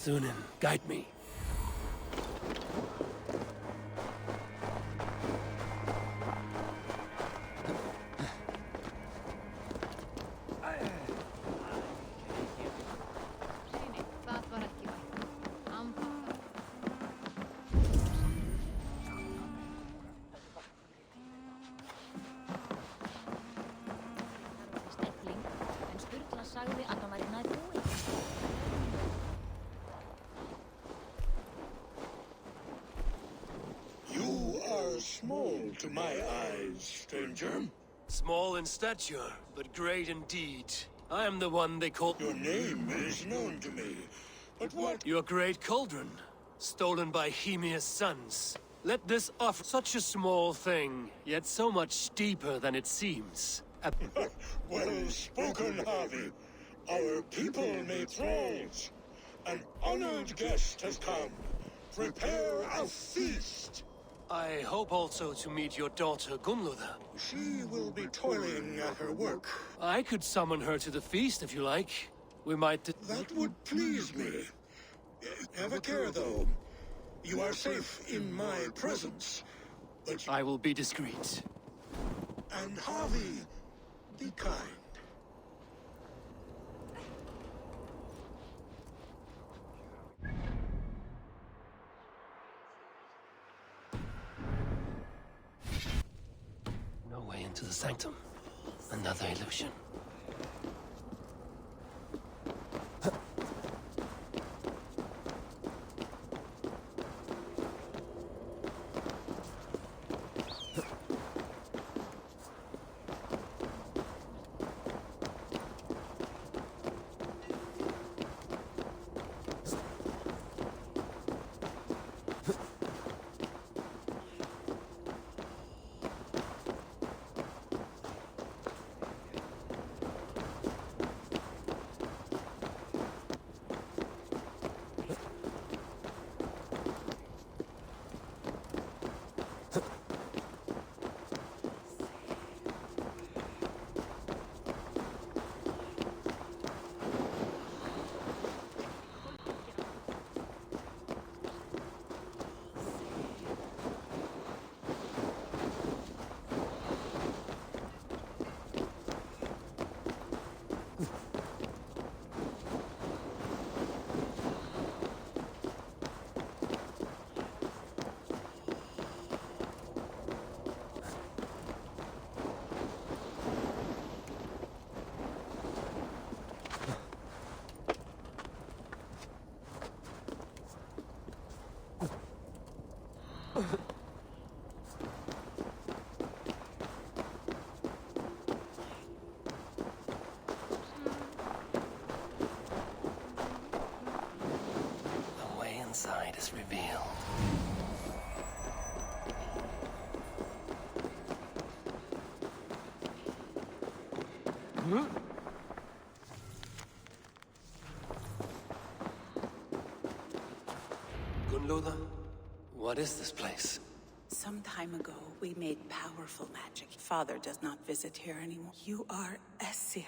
Thunin, guide me. You are small to my eyes, stranger. Small in stature, but great in deed. I am the one they call... Your name is known to me, but what... Your great cauldron, stolen by Hemia's sons. Let this offer such a small thing, yet so much deeper than it seems. Well spoken, Harvey. Our people need thralls. An honored guest has come. Prepare a feast. I hope also to meet your daughter Gunluther. She will be toiling at her work. I could summon her to the feast if you like. We might... That would please me. Have a care, though. You are safe in my presence. But I will be discreet. And Harvey, be kind. No way into the sanctum. Another illusion. The way inside is revealed. Gunluther, what is this place? Some time ago, we made powerful magic. Father does not visit here anymore. You are Esir.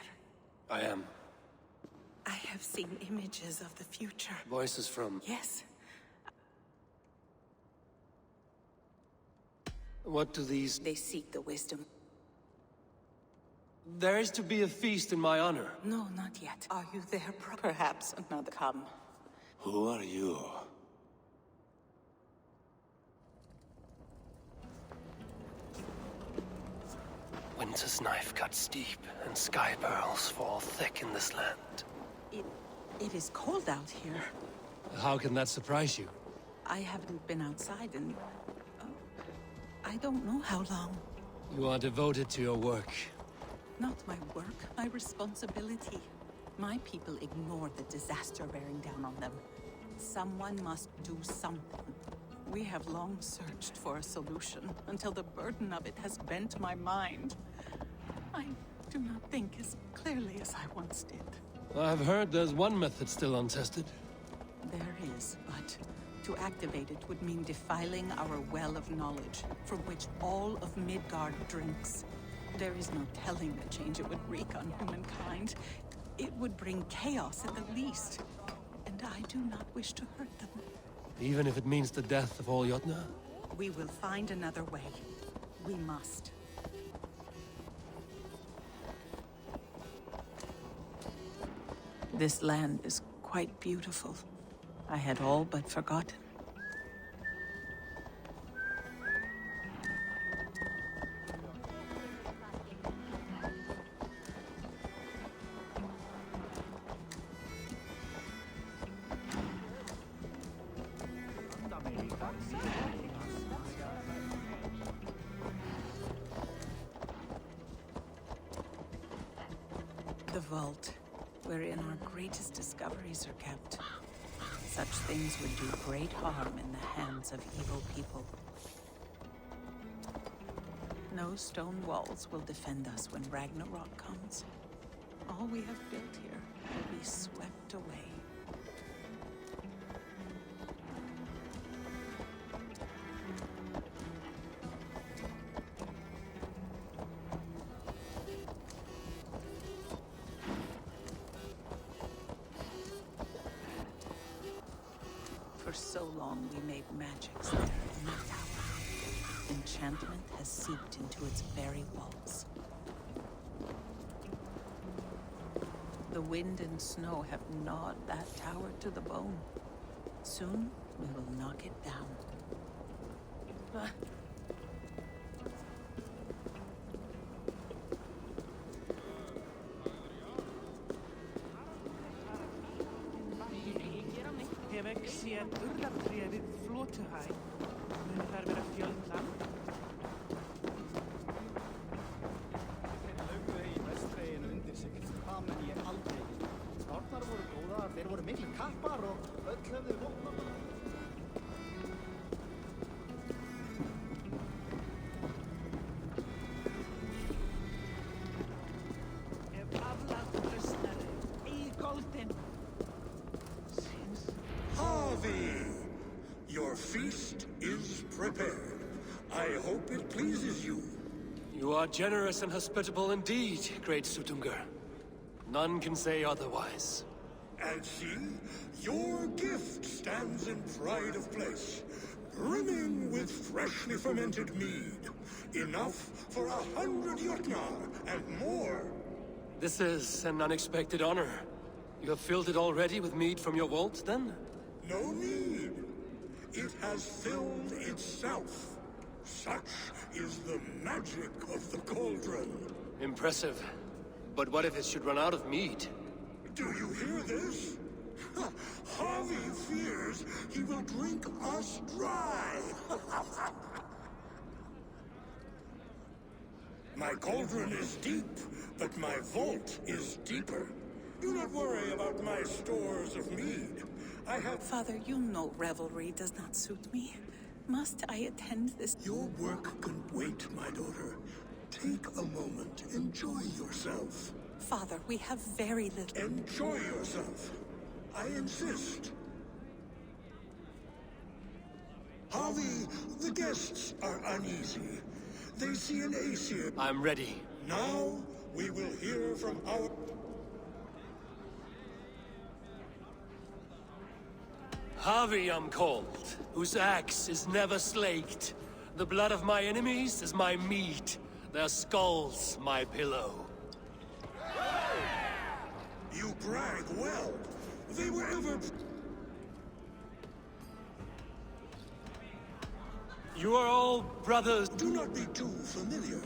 I am. I have seen images of the future. Voices from... Yes. What do these... They seek the wisdom. There is to be a feast in my honor. No, not yet. Are you there? Perhaps another come. Who are you? Winter's knife cuts deep, and sky pearls fall thick in this land. It is cold out here. How can that surprise you? I haven't been outside in... I don't know how long. You are devoted to your work. Not my work, my responsibility. My people ignore the disaster bearing down on them. Someone must do something. We have long searched for a solution, until the burden of it has bent my mind. I do not think as clearly as I once did. I've heard there's one method still untested. There is, but to activate it would mean defiling our well of knowledge, from which all of Midgard drinks. There is no telling the change it would wreak on humankind. It would bring chaos at the least. And and I do not wish to hurt them. Even if it means the death of all Jotnar? We will find another way. We must. This land is quite beautiful. I had all but forgotten. The vault, wherein our greatest discoveries are kept. Such things would do great harm in the hands of evil people. No stone walls will defend us when Ragnarok comes. All we have built here will be swept away. For so long we made magics there in the tower. Enchantment has seeped into its very walls. The wind and snow have gnawed that tower to the bone. Soon we will knock it down. Hef séð urðartré við Flótuhæ. Munu þær vera fjöldan? Þeir lögðu í vestreginu undir sig. Það menn ég aldrei. Skárnar voru góðar, þeir voru miklu kappar og öll höfðu vopnabala. Ef aflat lausnari, eigi goldin. Harvey! Your feast is prepared. I hope it pleases you. You are generous and hospitable indeed, great Sutungur. None can say otherwise. And see, your gift stands in pride of place, brimming with freshly fermented mead. Enough for 100 Jotnar and more. This is an unexpected honor. You have filled it already with mead from your vault, then? No need. It has filled itself. Such is the magic of the cauldron. Impressive. But what if it should run out of mead? Do you hear this? Harvey fears he will drink us dry. My cauldron is deep, but my vault is deeper. Do not worry about my stores of mead. I have... Father, you know revelry does not suit me. Must I attend this? Your work can wait, my daughter. Take a moment. Enjoy yourself. Father, we have very little. Enjoy yourself. I insist. Harvey, the guests are uneasy. They see an Aesir. I'm ready. Now, we will hear from our... Harvey I'm called, whose axe is never slaked. The blood of my enemies is my meat, their skulls my pillow. You brag well. They were ever... You are all brothers. Do not be too familiar.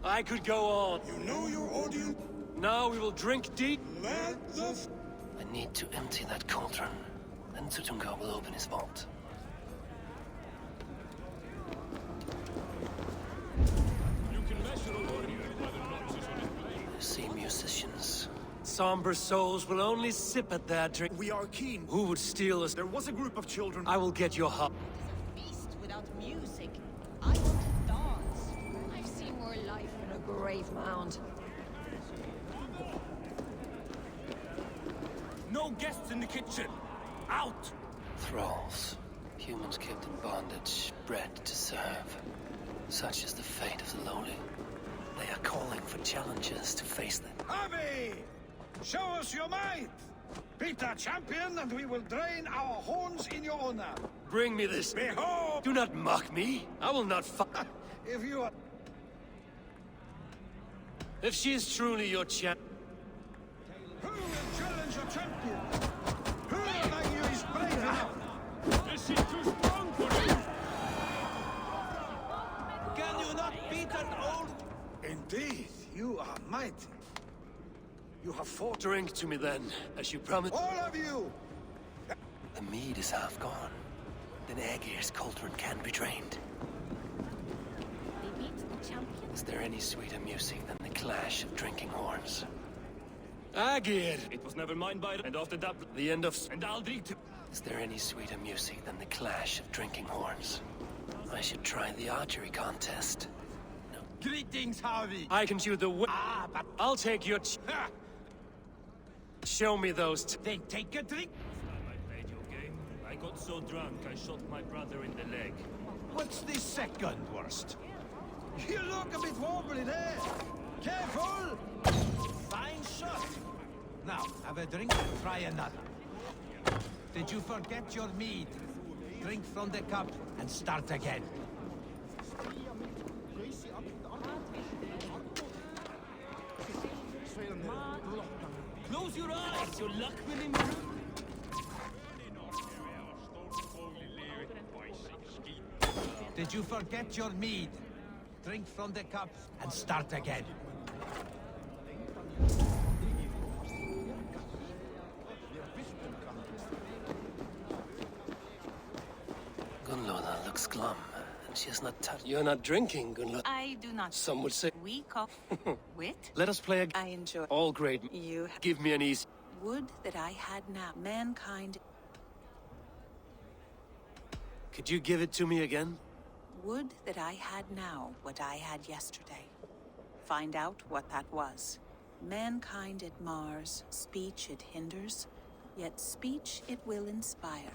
I could go on. You know your audience. Now we will drink deep. Let the... I need to empty that cauldron. Then Sutungur will open his vault. I see musicians. Somber souls will only sip at their drink. We are keen. Who would steal us? There was a group of children. I will get your heart. Feast without music. I want to dance. I've seen more life in a grave mound. No guests in the kitchen. Out! Thralls. Humans kept in bondage, bred to serve. Such is the fate of the lowly. They are calling for challengers to face them. Harvey! Show us your might! Beat our champion, and we will drain our horns in your honor. Bring me this. Behold! Do not mock me. I will not fight. If you are... If she is truly your champ... Who will challenge your champion? Who among you is brave enough? Is she too strong for you? Can you not beat an old... Indeed, you are mighty. You have fought... Drink to me then, as you promised. All of you! The mead is half gone. Then Aegir's cauldron can be drained. They beat the champion. Is there any sweeter music than the clash of drinking horns? Aegir! It was never mine by... And after that... The end of... And I'll drink to... Is there any sweeter music than the clash of drinking horns? I should try the archery contest. No. Greetings, Harvey! I can shoot the but... I'll take your Ha! Show me those Then take a drink. Last time I played your game, I got so drunk I shot my brother in the leg. What's the second worst? You look a bit wobbly there. Careful! Fine shot. Now, have a drink and try another. Did you forget your mead? Drink from the cup and start again. Close your eyes, your luck will improve. Did you forget your mead? Drink from the cup and start again. Gunloda looks glum, and she has not touched... You're not drinking, Gunloda. I do not. Some would say... We call wit. Let us play a... I enjoy. All great... You Give me an easy... would that I had now. Mankind Could you give it to me again? would that I had now what I had yesterday. Find out what that was. Mankind it mars, speech it hinders, yet speech it will inspire.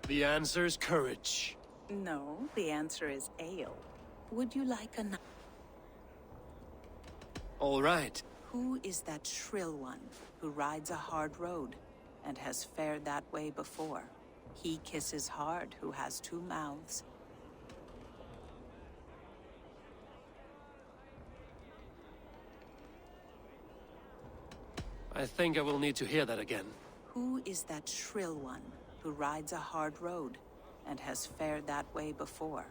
The answer's courage. No, the answer is ale. Would you like a... All right. Who is that shrill one who rides a hard road and has fared that way before? He kisses hard who has two mouths. I think I will need to hear that again. Who is that shrill one who rides a hard road and has fared that way before?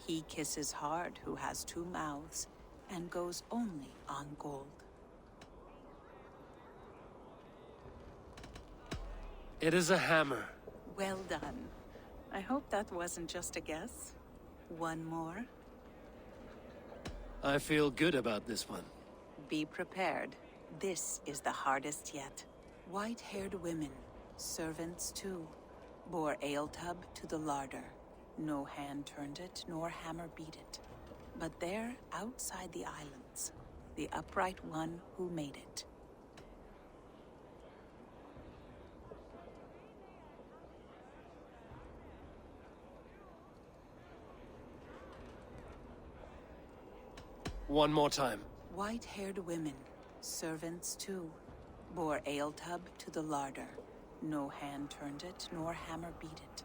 He kisses hard who has two mouths and goes only on gold. It is a hammer. Well done. I hope that wasn't just a guess. One more. I feel good about this one. Be prepared. This is the hardest yet. White-haired women, servants too, bore ale tub to the larder. No hand turned it, nor hammer beat it. But there, outside the islands, the upright one who made it. One more time. White-haired women, servants too, bore ale tub to the larder. No hand turned it, nor hammer beat it.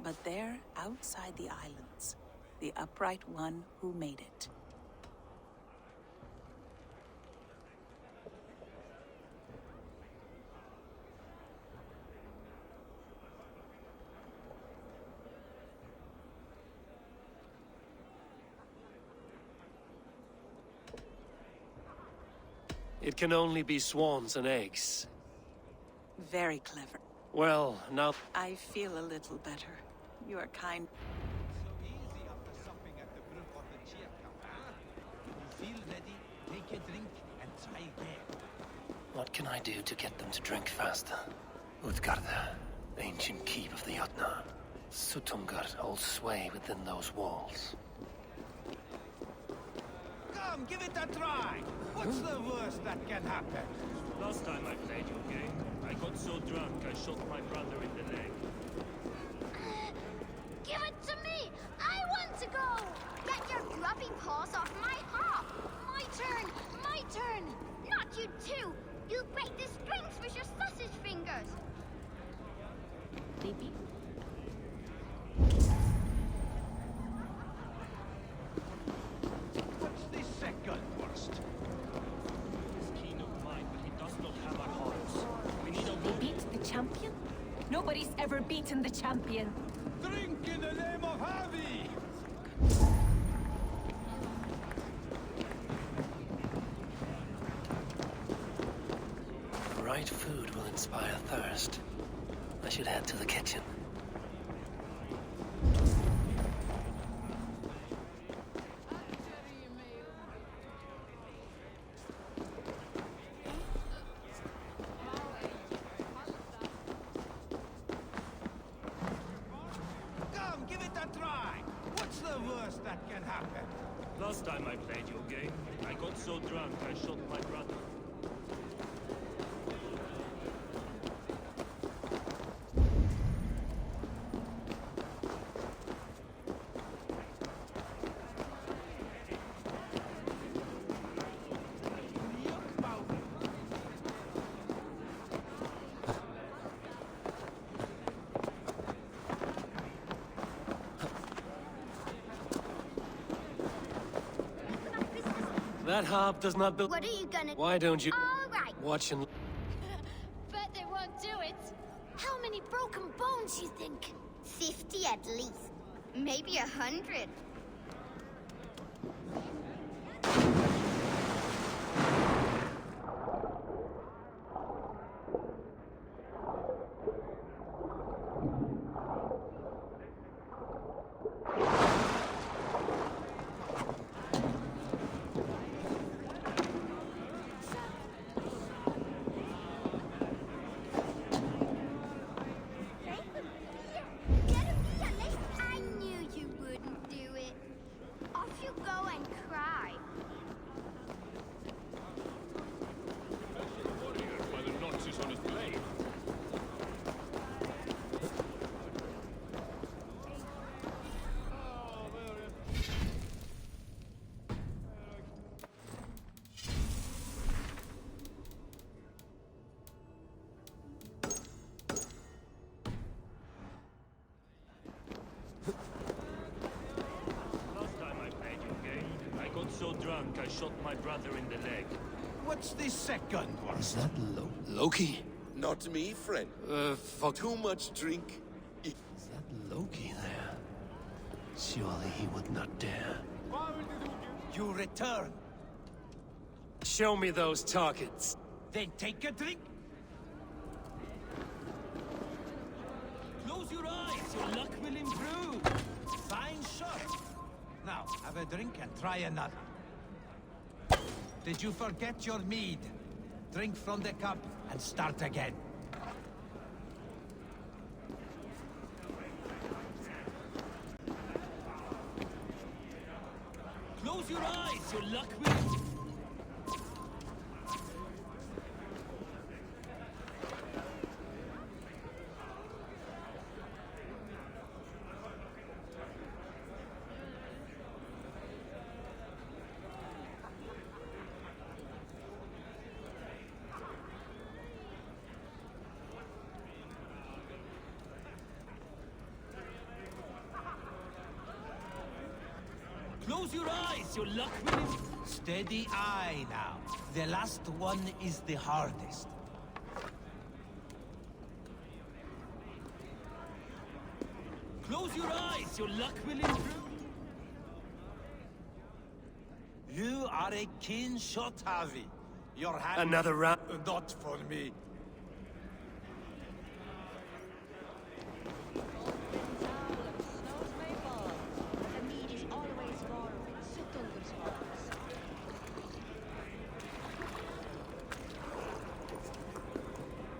But there, outside the islands, the upright one who made it. It can only be swans and eggs. Very clever. Well, now... I feel a little better. You are kind. So easy after supping at the brook of the cheer cup, huh? You feel ready, take a drink, and try again. What can I do to get them to drink faster? Utgarda, ancient keep of the Jotnar. Sutungar holds sway within those walls. Come, give it a try. What's the worst that can happen? Last time I played your game, I got so drunk I shot my brother in the leg. Give it to me! I want to go! Get your grubby paws off my hop! My turn! My turn! Not you too! You'll break the strings with your sausage fingers! Baby? What's the second worst? He's keen of mine, but he does not have our hearts. We need a They woman. beat the champion? Nobody's ever beaten the champion. Drink in the name of Harvey! The right food will inspire thirst. I should head to the kitchen. Come, give it a try! What's the worst that can happen? Last time I played your game, I got so drunk I shot my brother. That harp does not build. What are you gonna... Why don't you All right. watch and... Bet they won't do it. How many broken bones you think? 50 at least. Maybe 100. Get a pianist. I knew you wouldn't do it. Off you go and cry. By the notches on his blade. Last time I played your game, I got so drunk I shot my brother in the leg. What's the second Is worst? that Loki? Not me, friend. Fuck. Too much drink. Is that Loki there? Surely he would not dare. You return. Show me those targets. Then take a drink. Close your eyes, your luck will improve. Fine shot. Now, have a drink and try another. Did you forget your mead? Drink from the cup and start again. Close your eyes, your luck will... Close your eyes, your luck will... Steady eye now. The last one is the hardest. Close your eyes, your luck will improve. You are a keen shot, Harvey. Your hand... Another round. Not for me.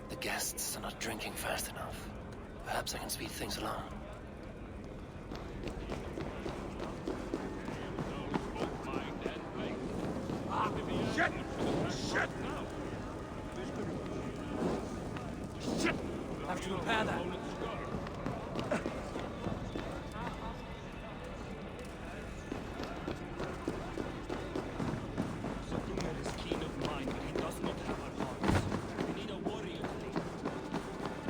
The guests are not drinking fast enough. Perhaps I can speed things along. Shit! Shit! have to repair that. Sukungar is keen of mind, but he does not have our hearts. We need a warrior to lead.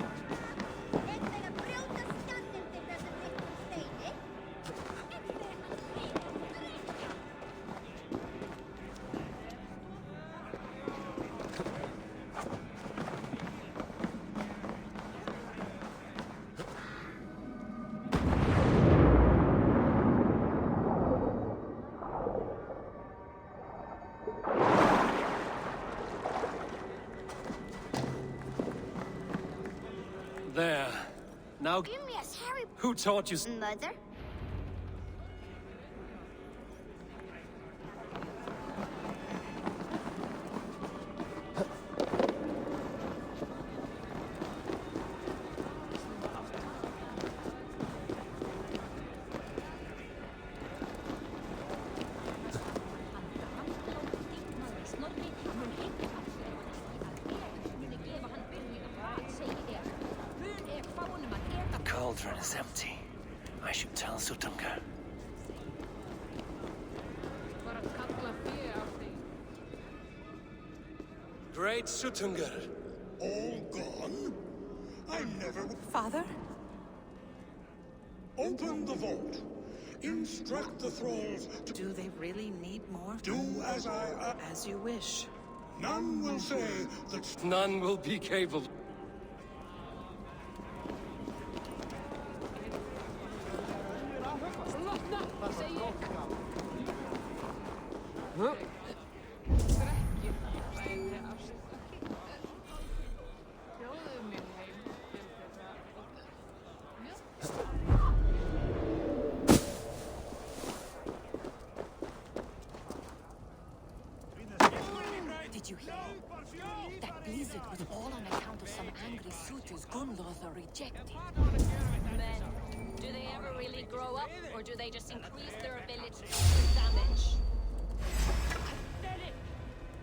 There. Now, Yes, Harry. who taught you? Mother? The cauldron is empty. I should tell Sutunga. Great Sutunga. All gone? I never... Father? Open the vault. Instruct the thralls to Do they really need more? do as I... As you wish. None will say that... None will be capable. Did you hear? That blizzard was all on account of some angry suitors Gunlothar rejected. Men, do they ever really grow up, or do they just increase their ability to do damage?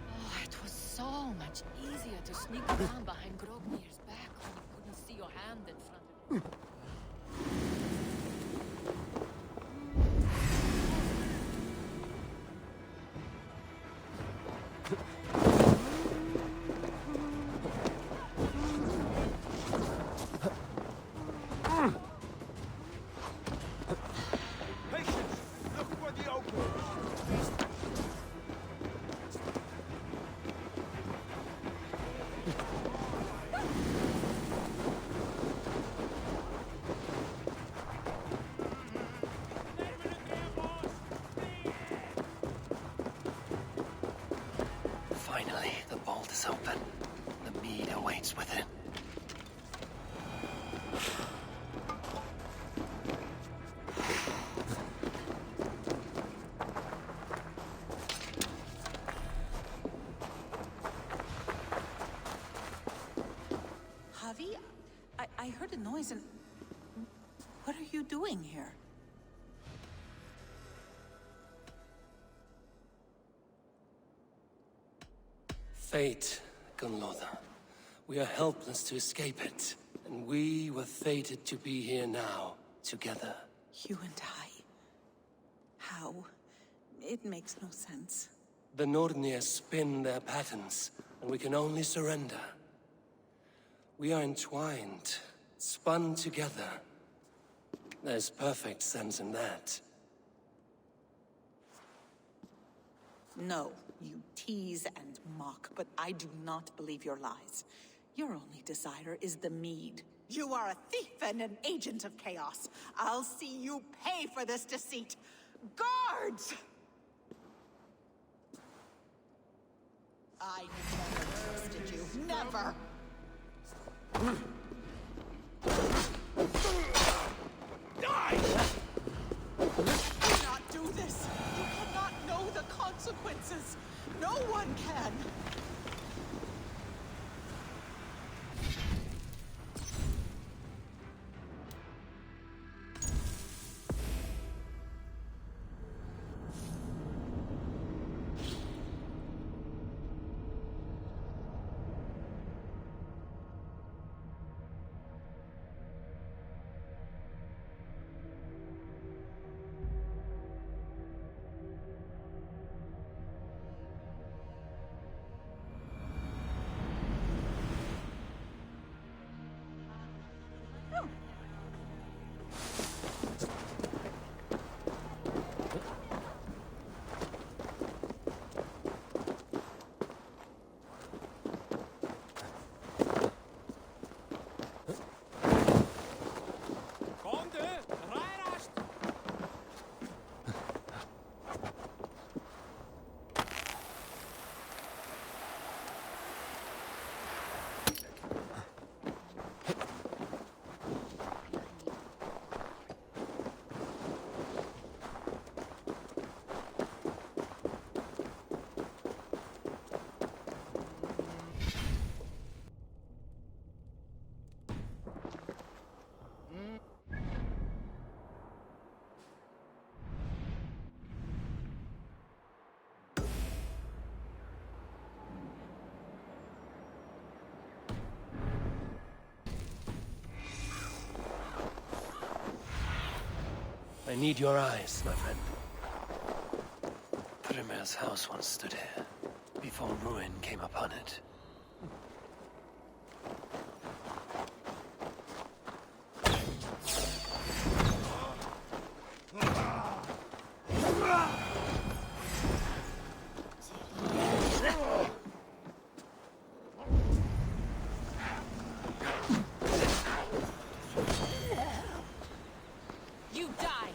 Oh, it was so much easier to sneak around behind Grognir's back when you couldn't see your hand in front of you. Patience! Look for the opening! Finally, the vault is open. The mead awaits within. Javi? I heard a noise and... What are you doing here? Fate, Gunlothar. We are helpless to escape it. And we were fated to be here now, together. You and I. How? It makes no sense. The Nordnir spin their patterns, and we can only surrender. We are entwined, spun together. There's perfect sense in that. No, you tease and mock, but I do not believe your lies. Your only desire is the mead. You are a thief and an agent of chaos. I'll see you pay for this deceit. Guards! I never trusted you. Never! Die! Do not do this! You cannot know the consequences! No one can! I need your eyes, my friend. Thrymir's house once stood here, before ruin came upon it. You die!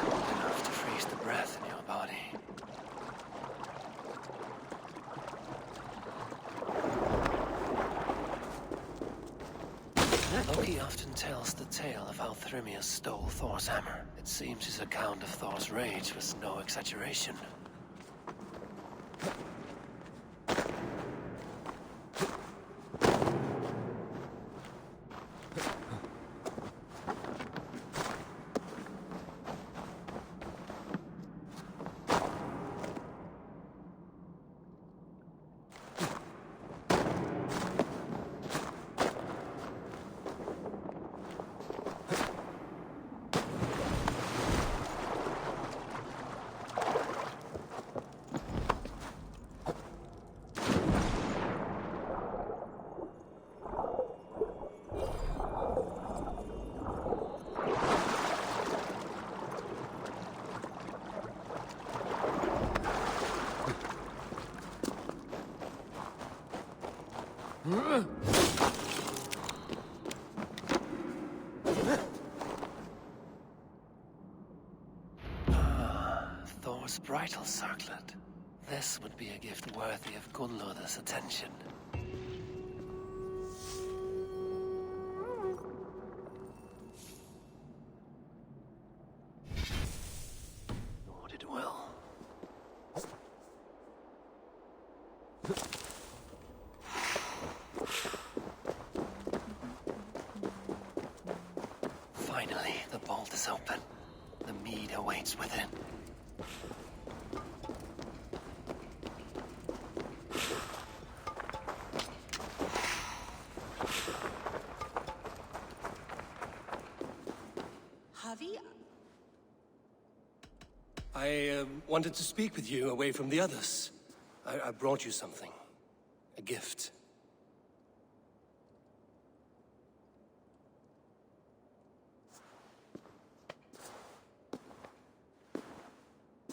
Enough to freeze the breath in your body. Loki often tells the tale of how Thrymir stole Thor's hammer. It seems his account of Thor's rage was no exaggeration. Thor's bridal circlet. This would be a gift worthy of Gunnlod's attention. Would it well? Finally, the vault is open. The mead awaits within. Javi? I wanted to speak with you away from the others. I brought you something. A gift.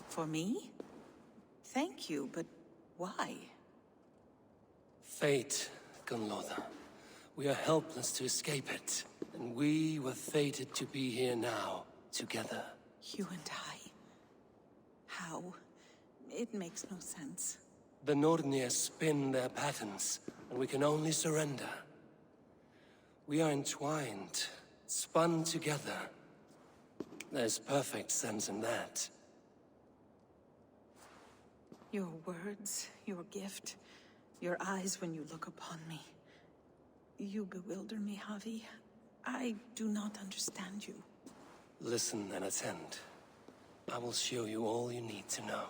For me? Thank you, but why? Fate, Gunnlod. We are helpless to escape it. And we were fated to be here now, together. You and I. How? It makes no sense. The Nordnir spin their patterns, and we can only surrender. We are entwined, spun together. There's perfect sense in that. Your words, your gift, your eyes when you look upon me. You bewilder me, Javi. I do not understand you. Listen and attend. I will show you all you need to know.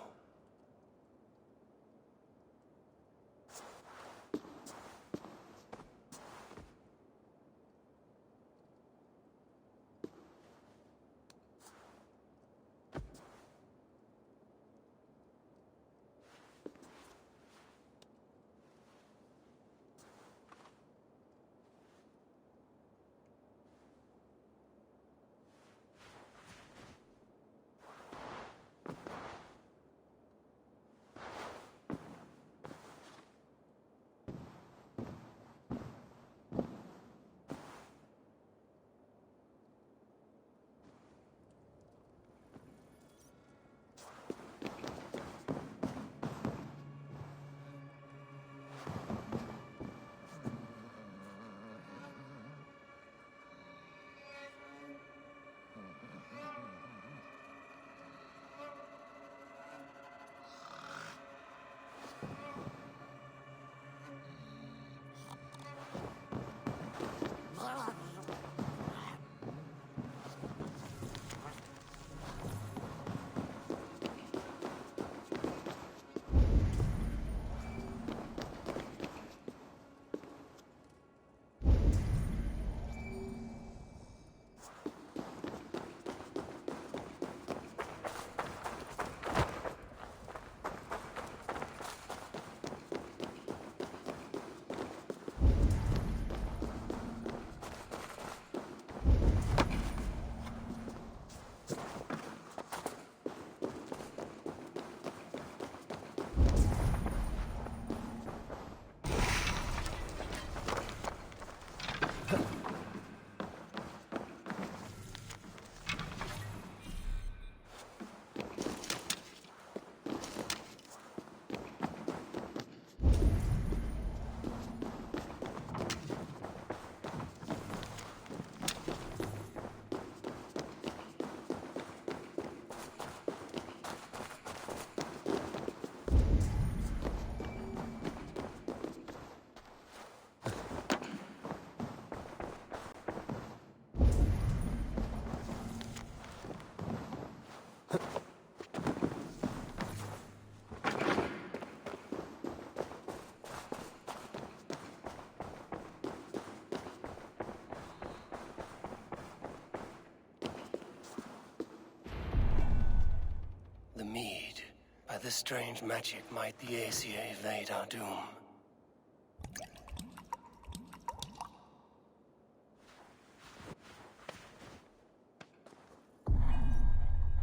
The mead. By this strange magic might the Aesir evade our doom.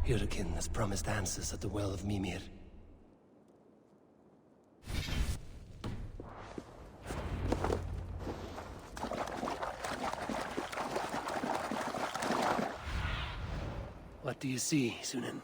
Hyrkin has promised answers at the Well of Mimir. What do you see, Sunan?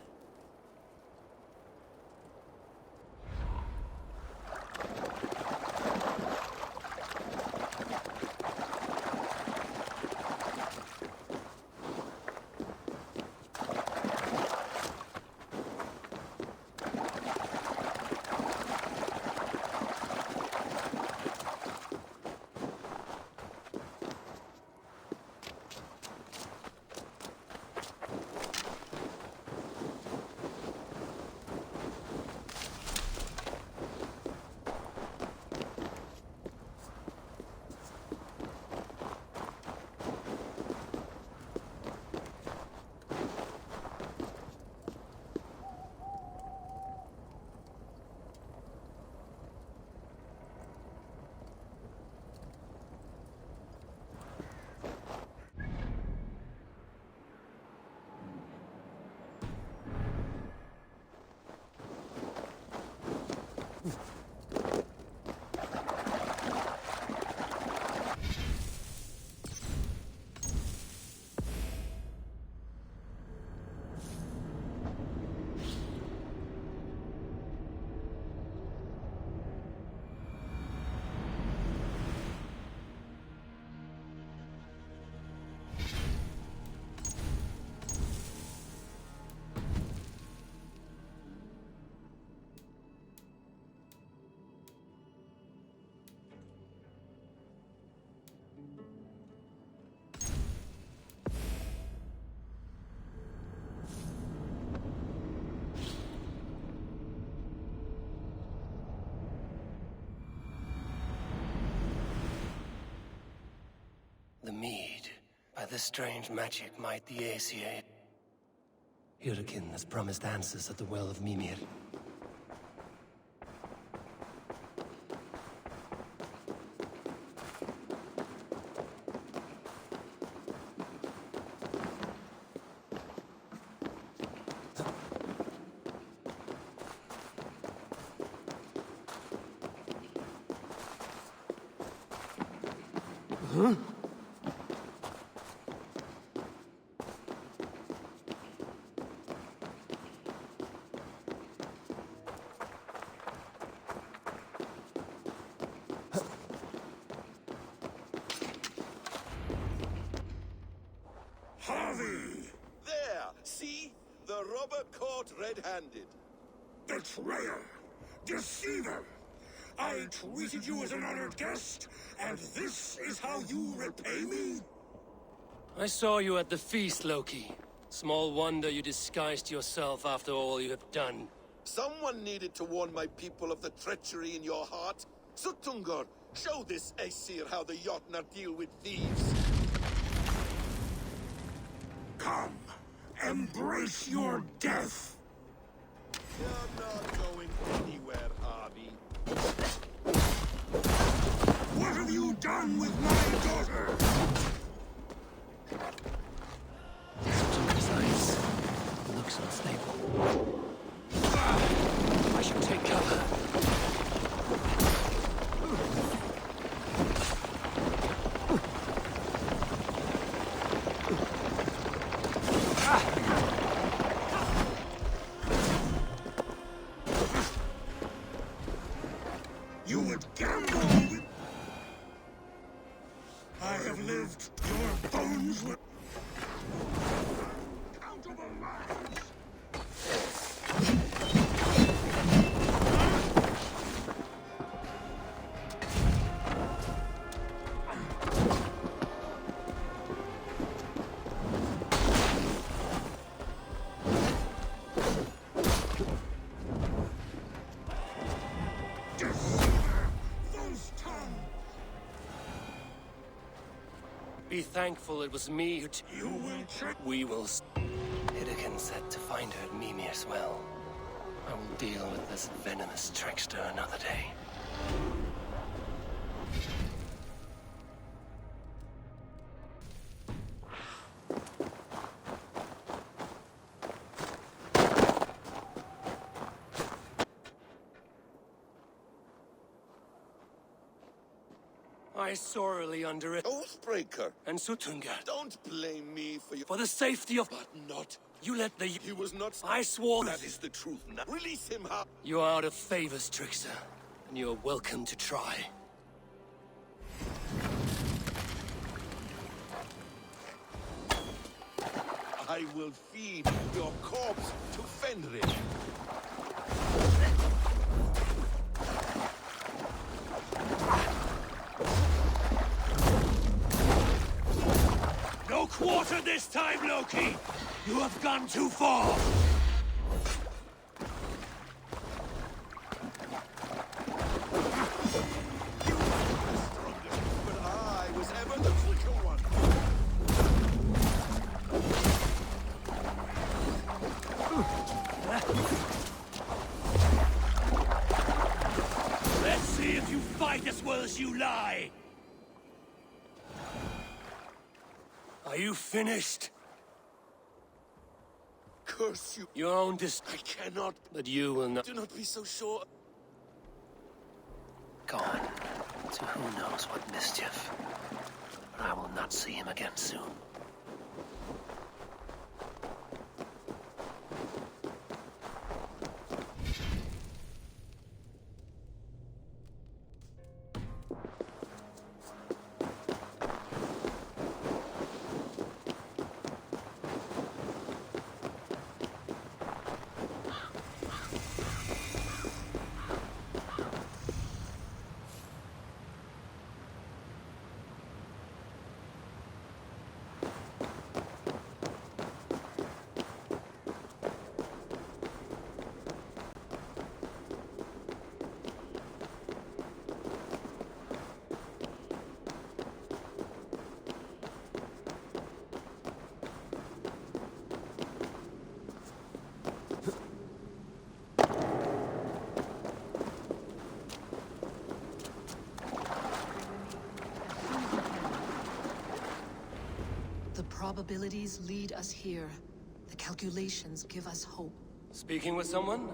By this strange magic might the Aesir. Hurricane has promised answers at the Well of Mimir. Huh? Harvey! There! See? The robber caught red-handed. Betrayer! Deceiver! I treated you as an honored guest, and this is how you repay me? I saw you at the feast, Loki. Small wonder you disguised yourself after all you have done. Someone needed to warn my people of the treachery in your heart. Suttungr, show this Aesir how the Jotnar deal with thieves. Come, embrace your death! You're not going anywhere, Harvey. What have you done with my daughter? Besides, it looks unstable. I should take cover. You would gamble with... I have lived. Your bones will... Countable lies! Be thankful it was me who You will check... We will... Hiddekin said to find her at Mimir's well. I will deal with this venomous trickster another day. I sorely underestimated... Oathbreaker! And Suttungr. Don't blame me for your... For the safety of... But not... You let the... He was not... I swore... That is the truth now. Release him, Har... You are out of favors, trickster. And you are welcome to try. I will feed your corpse to Fenrir. No quarter this time, Loki! You have gone too far! But I was ever the quicker one. Let's see if you fight as well as you lie! Are you finished? Curse you. Your own I cannot. But you will not... Do not be so sure. Gone. To who knows what mischief. But I will not see him again soon. probabilities lead us here. The calculations give us hope. Speaking with someone?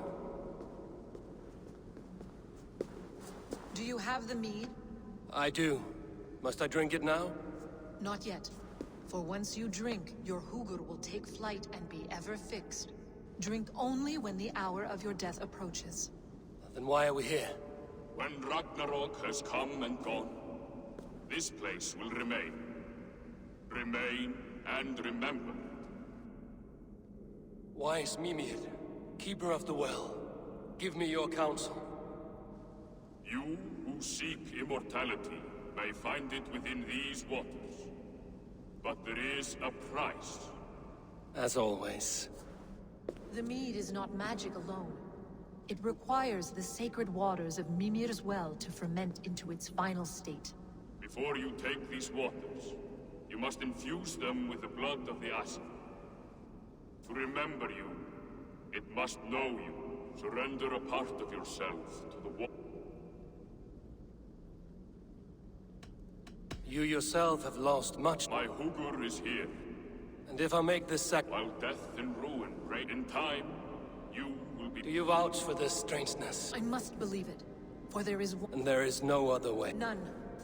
Do you have the mead? I do. Must I drink it now? Not yet. For once you drink, your Hugur will take flight and be ever fixed. Drink only when the hour of your death approaches. Then why are we here? When Ragnarok has come and gone, this place will remain. Remain and remember. Wise Mimir, keeper of the well, give me your counsel. You who seek immortality may find it within these waters. But there is a price. As always. The mead is not magic alone. It requires the sacred waters of Mimir's well to ferment into its final state. Before you take these waters, you must infuse them with the blood of the Asa. To remember you, it must know you. Surrender a part of yourself to the water. You yourself have lost much. My Hugur is here. And if I make this While death and ruin reign in time, you will be... Do you vouch for this strangeness? I must believe it. For there is one... And there is no other way. None.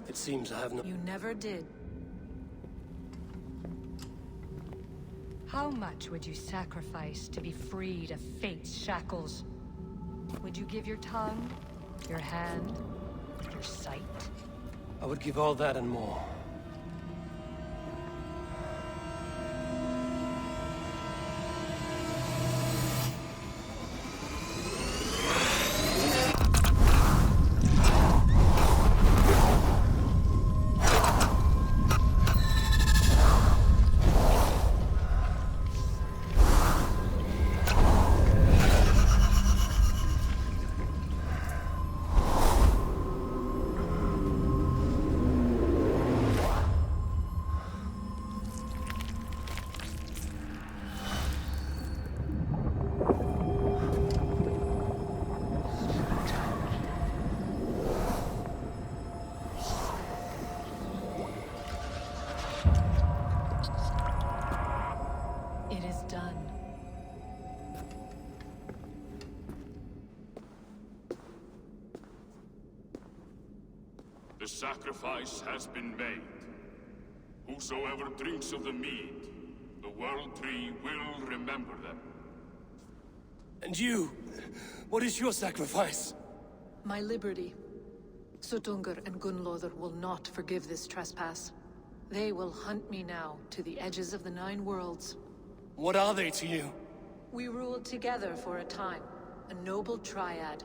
It seems I have no... You never did. How much would you sacrifice to be freed of fate's shackles? Would you give your tongue, your hand, your sight? I would give all that and more. The sacrifice has been made. Whosoever drinks of the mead, the World Tree will remember them. And you? What is your sacrifice? My liberty. Suttungr and Gunnlóðr will not forgive this trespass. They will hunt me now to the edges of the 9 worlds. What are they to you? We ruled together for a time, a noble triad,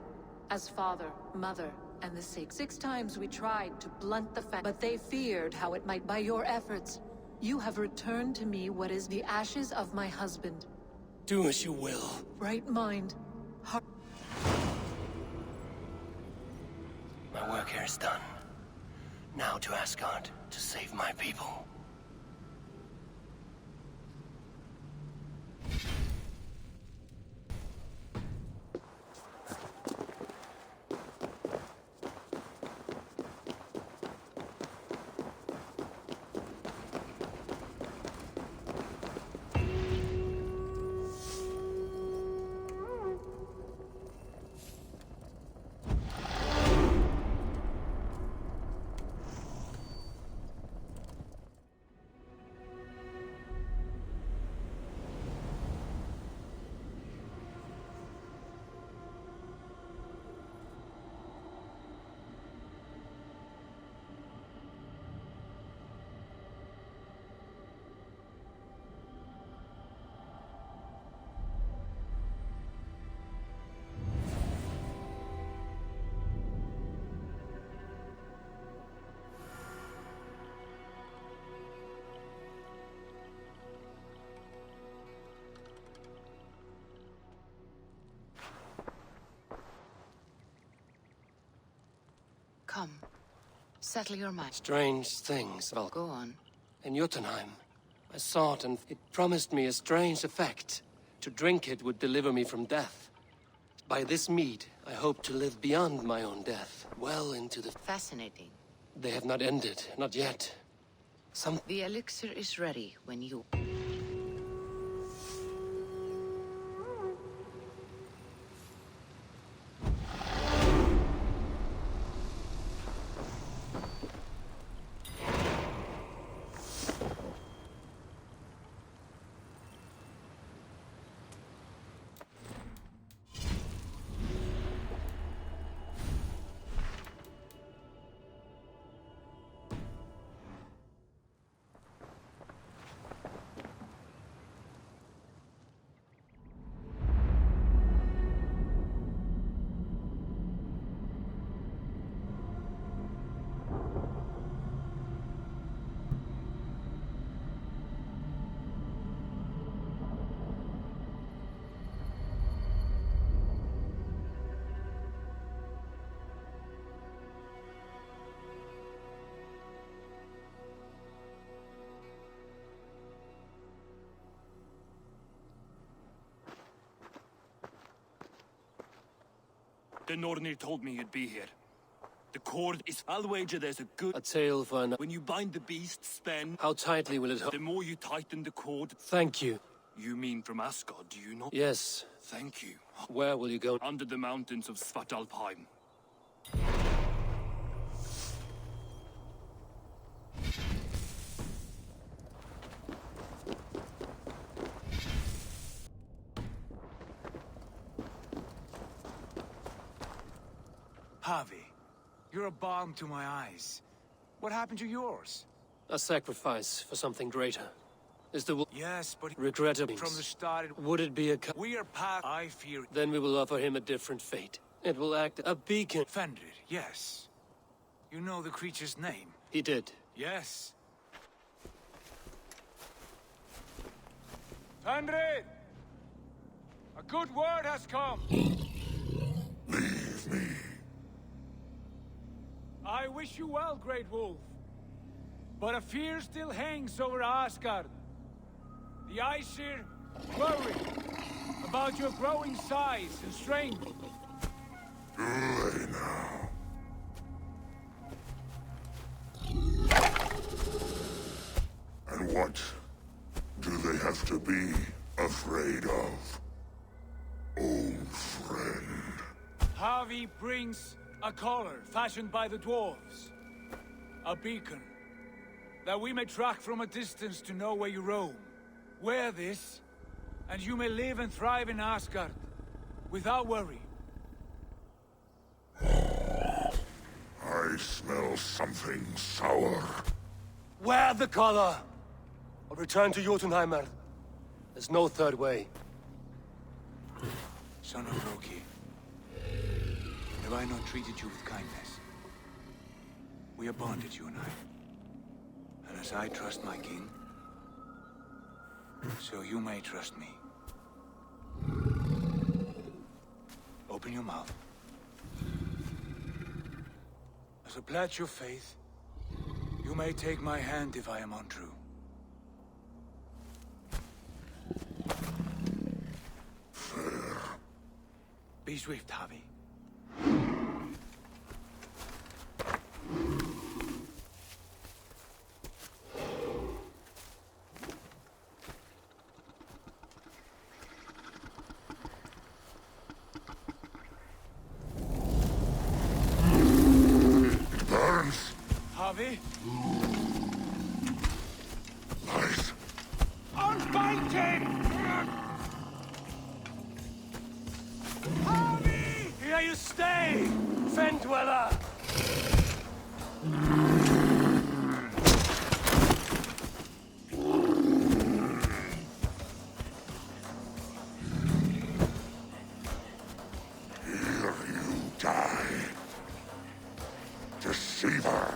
as father, mother, and the sake. 6 times we tried to blunt the fact, but they feared how it might. By your efforts, you have returned to me what is the ashes of my husband. Do as you will. Right mind. Heart. My work here is done. Now to Asgard to save my people. Come. Settle your mind. Strange things. Well, go on. In Jotunheim, I sought and it promised me a strange effect. To drink it would deliver me from death. By this mead, I hope to live beyond my own death, well into the... Fascinating. They have not ended, not yet. The elixir is ready when you... The Nornir told me you'd be here. The cord is... I'll wager there's a good... A tale for an... When you bind the beast, Sven... How tightly will it hold? The more you tighten the cord... Thank you. You mean from Asgard, do you not? Yes. Thank you. Where will you go? Under the mountains of Svartalfheim. Harvey, you're a balm to my eyes. What happened to yours? A sacrifice for something greater. Is the... Yes, but... Regrettably. From the start... Would it be a... We are past... I fear... Then we will offer him a different fate. It will act a beacon. Fenrir, yes. You know the creature's name? He did. Yes. Fenrir! A good word has come! Leave me. I wish you well, Great Wolf. But a fear still hangs over Asgard. The Aesir worry about your growing size and strength. Do they now? And what do they have to be afraid of, old friend? Harvey brings a collar fashioned by the dwarves. A beacon. That we may track from a distance to know where you roam. Wear this, and you may live and thrive in Asgard, without worry. I smell something sour. Wear the collar! Or return to Jotunheimer. There's no third way. Son of Loki, have I not treated you with kindness? We are bonded, you and I. And as I trust my king, so you may trust me. Open your mouth. As a pledge of faith, you may take my hand if I am untrue. Fair. Be swift, Harvey. Harvey? Nice. Unbind him! Harvey! Here you stay, Fen Dweller! Here you die. Deceiver.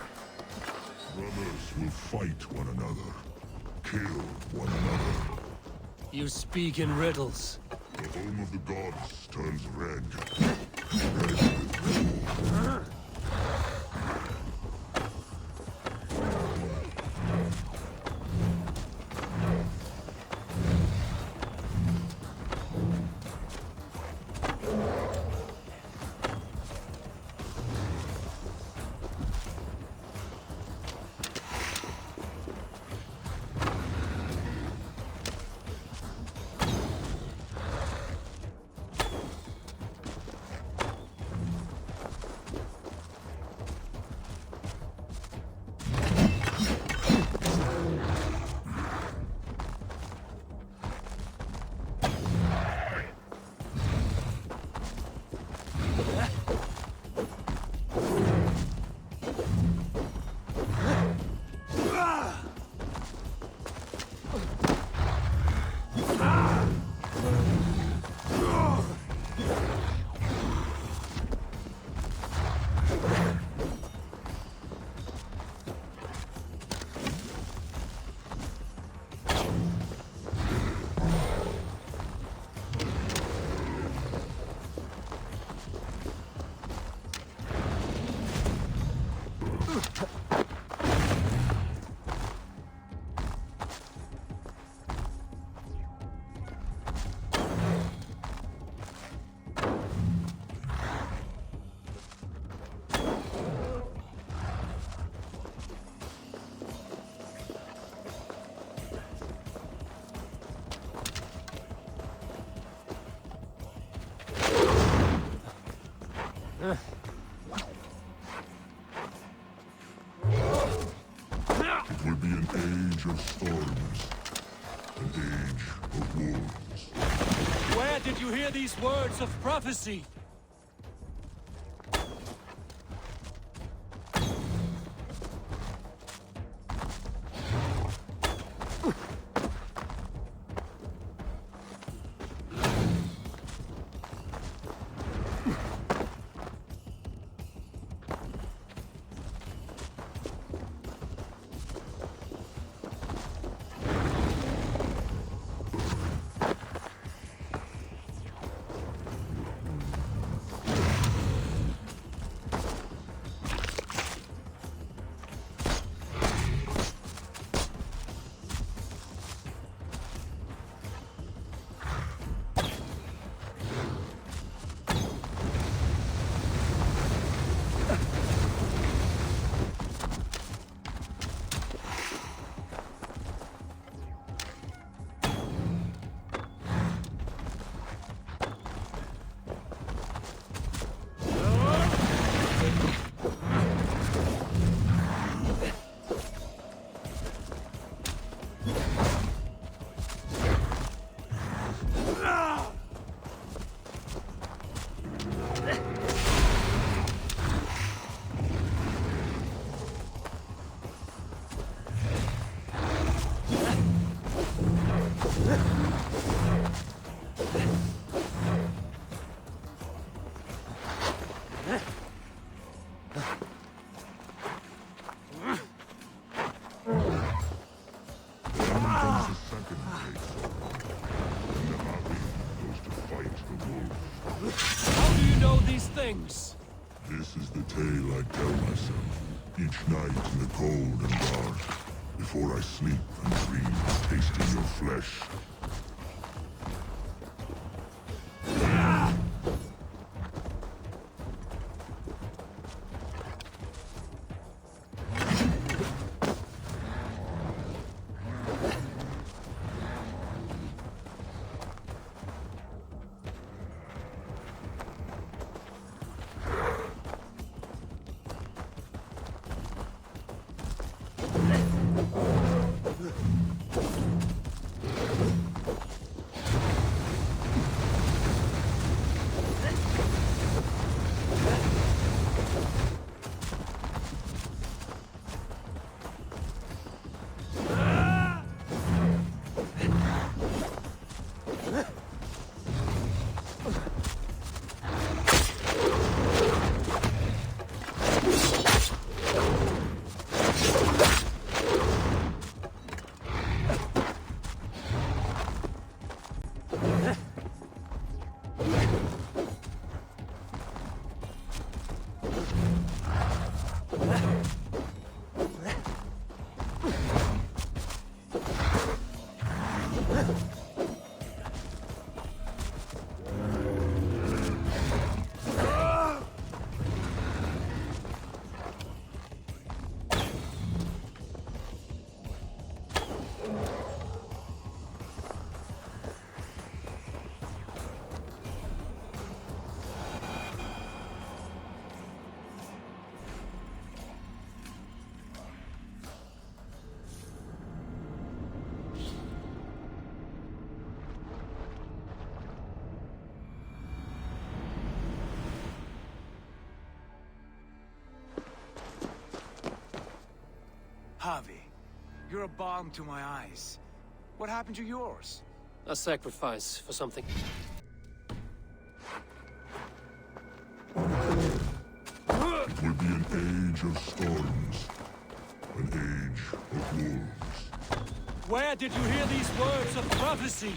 Brothers will fight one another, kill one another. You speak in riddles. The home of the gods turns red. Red with war. will be an age of storms, an age of wolves. Where did you hear these words of prophecy? Things. This is the tale I tell myself each night in the cold and dark, before I sleep and dream of tasting your flesh. Javi, you're a balm to my eyes. What happened to yours? A sacrifice for something. It will be an age of storms, an age of wolves. Where did you hear these words of prophecy?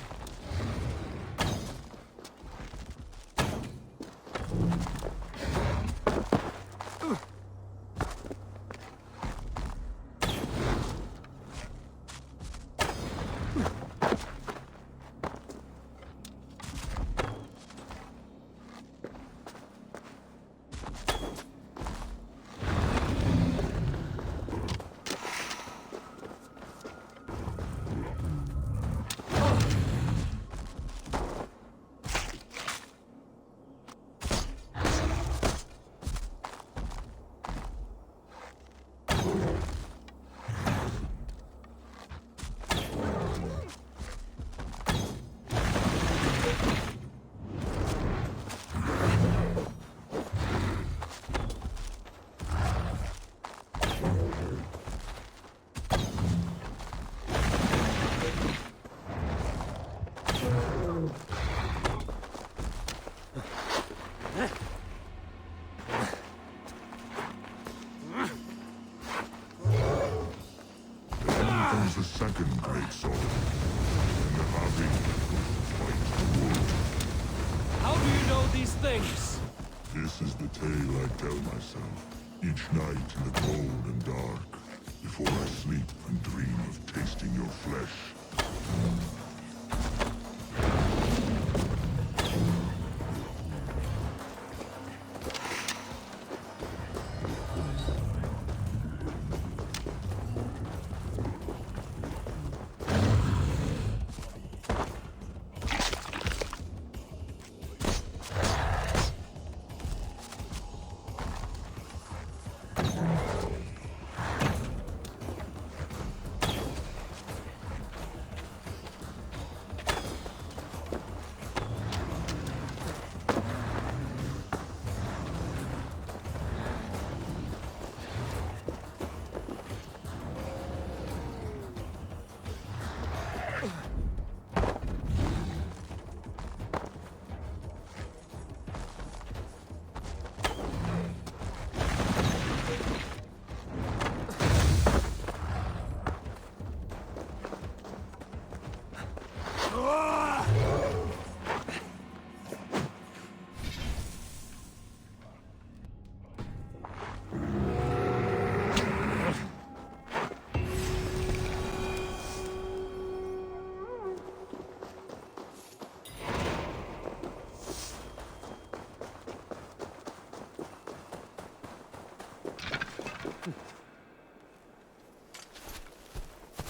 is a second great sorrow, and the Havi fight the wolf. How do you know these things? This is the tale I tell myself, each night in the cold and dark, before I sleep and dream of tasting your flesh.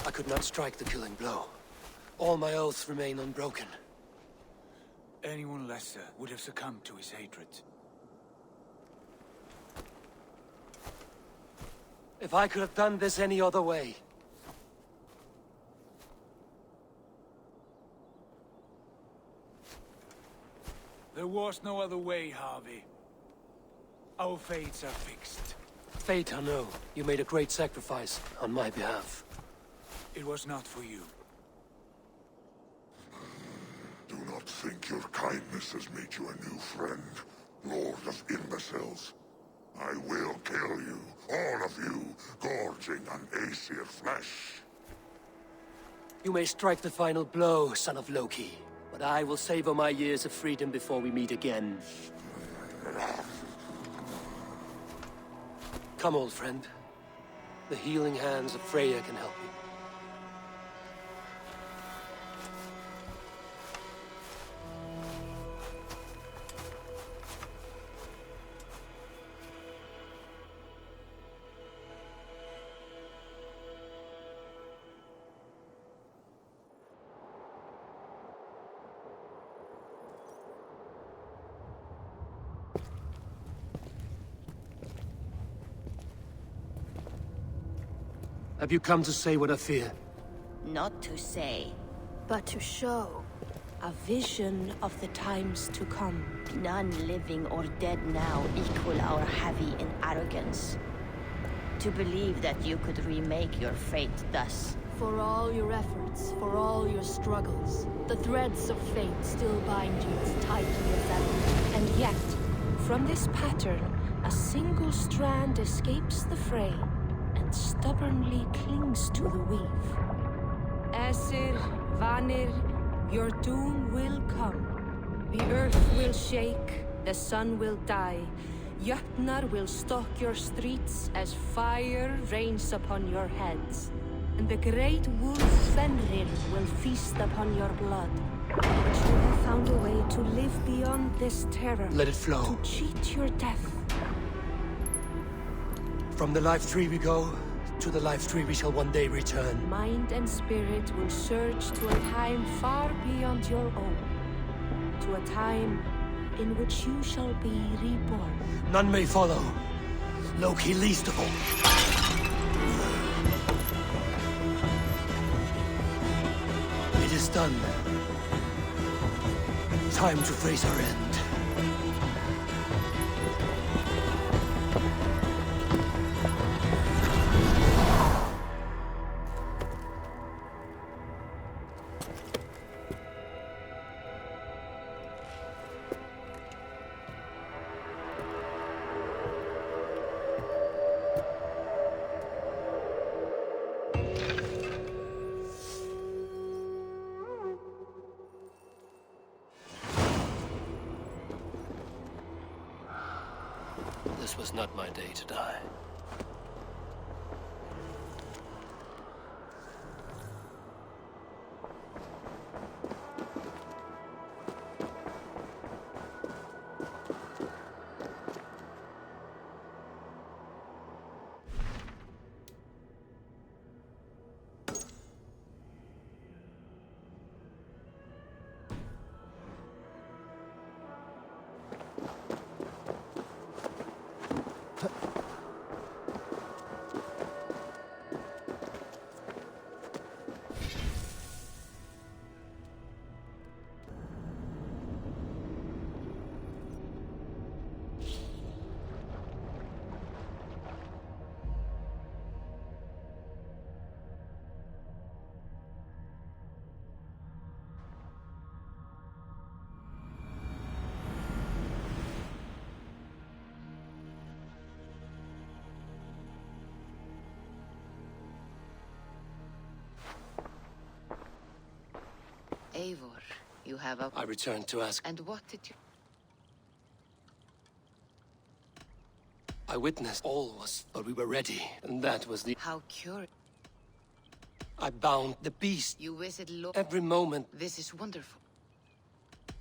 I could not strike the killing blow. All my oaths remain unbroken. Anyone lesser would have succumbed to his hatred. If I could have done this any other way. There was no other way, Harvey. Our fates are fixed. Fate, I know. You made a great sacrifice on my behalf. It was not for you. Do not think your kindness has made you a new friend, Lord of Imbeciles. I will kill you, all of you, gorging on Aesir flesh. You may strike the final blow, son of Loki, but I will savor my years of freedom before we meet again. Come, old friend. The healing hands of Freya can help you. Have you come to say what I fear? Not to say, but to show. A vision of the times to come. None living or dead now equal our heavy in arrogance. To believe that you could remake your fate thus. For all your efforts, for all your struggles, the threads of fate still bind you as tightly as ever. And yet, from this pattern, a single strand escapes the fray and stubbornly clings to the weave. Aesir, Vanir, your doom will come. The earth will shake, the sun will die. Jötnar will stalk your streets as fire rains upon your heads. And the great wolf Fenrir will feast upon your blood. But you have found a way to live beyond this terror. Let it flow. To cheat your death. From the life tree we go, to the life tree we shall one day return. Mind and spirit will surge to a time far beyond your own. To a time in which you shall be reborn. None may follow. Loki least of all. It is done. Time to face our end. This was not my day to die. Eivor, you have a... I returned to ask. And what did you... I witnessed all was, but we were ready, and that was the... How curious. I bound the beast. You visit Lord... Every moment. This is wonderful.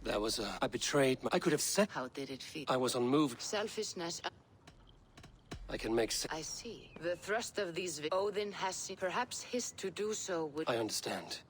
There was a... I betrayed my... I could have said... How did it feel? I was unmoved. Selfishness... I can make... I see. The thrust of these... Odin has perhaps his to do so would... I understand.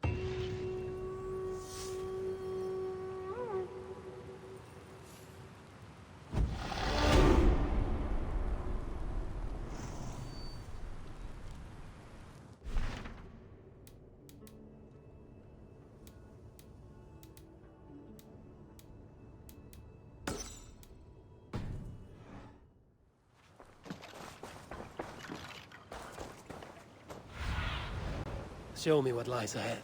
Show me what lies ahead.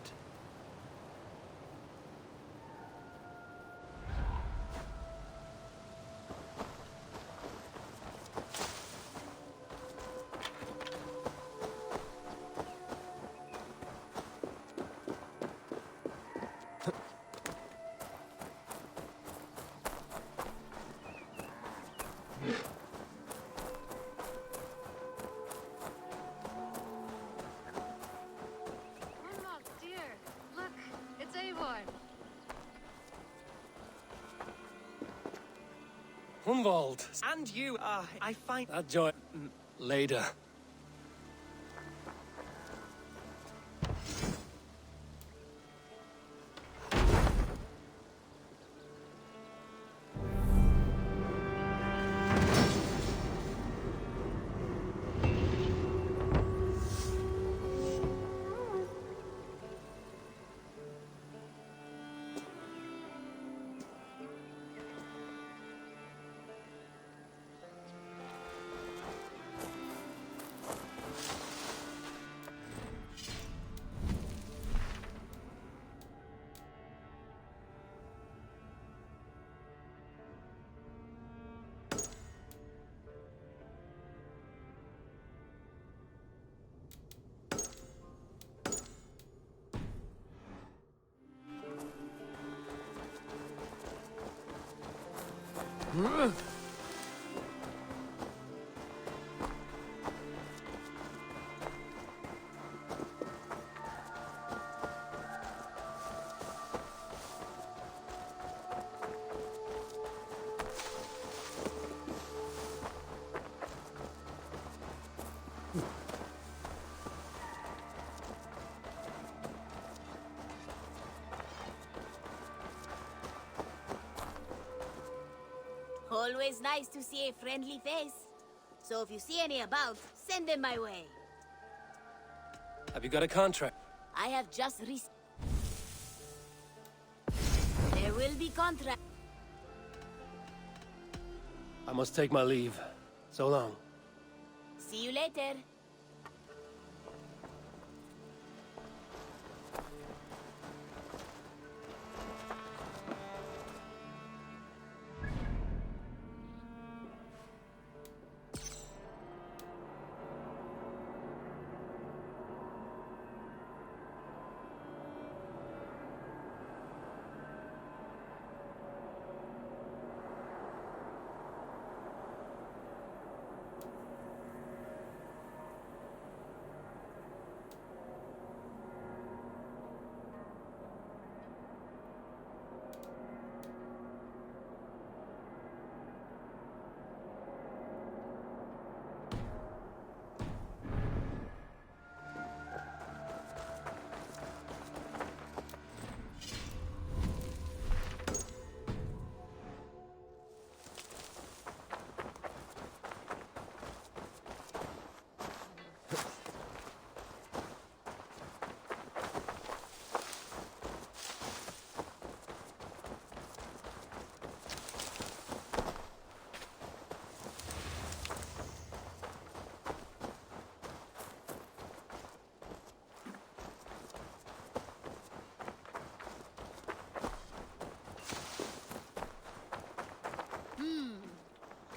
Hunwald! And you, I find... That joy... later. Always nice to see a friendly face. So if you see any about, send them my way. Have you got a contract? I have just There will be contract. I must take my leave. So long. See you later.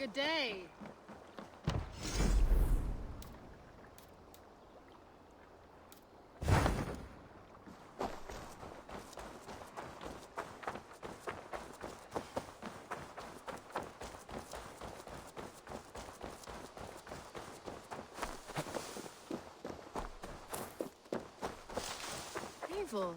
Good day. Eivor.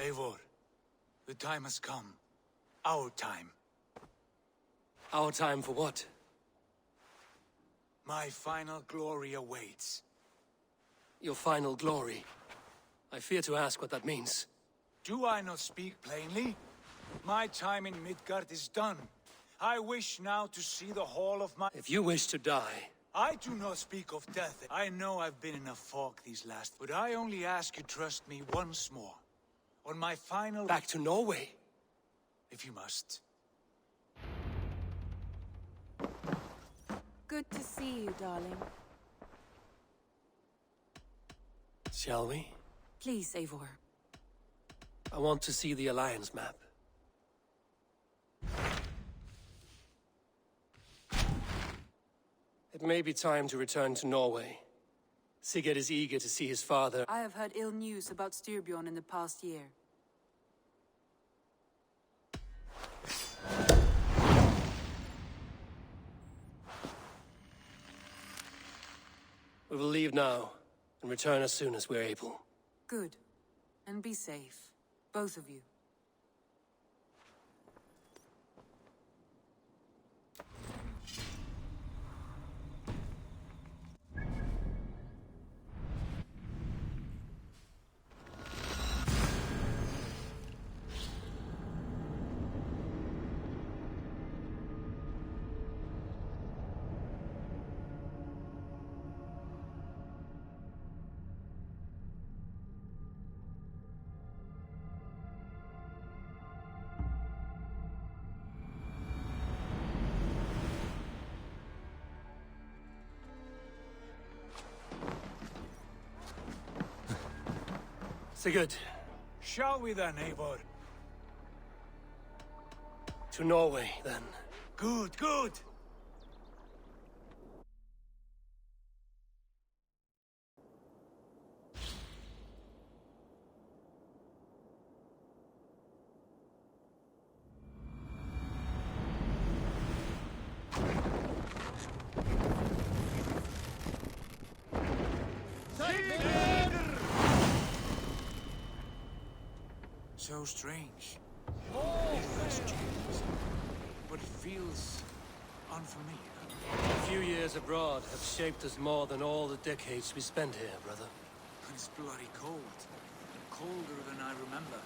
Eivor, the time has come. Our time. Our time for what? My final glory awaits. Your final glory? I fear to ask what that means. Do I not speak plainly? My time in Midgard is done. I wish now to see the hall of my... If you wish to die... I do not speak of death. I know I've been in a fog these last... But I only ask you trust me once more. On my final... Back to Norway? If you must. Good to see you, darling. Shall we? Please, Eivor. I want to see the Alliance map. It may be time to return to Norway. Sigurd is eager to see his father. I have heard ill news about Styrbjorn in the past year. We will leave now, and return as soon as we're able. Good. And be safe. Both of you. Sigurd. Shall we then, Eivor? To Norway, then. Good, good! So strange. It has changed, but it feels unfamiliar. A few years abroad have shaped us more than all the decades we spent here, brother. And it's bloody cold. Colder than I remember.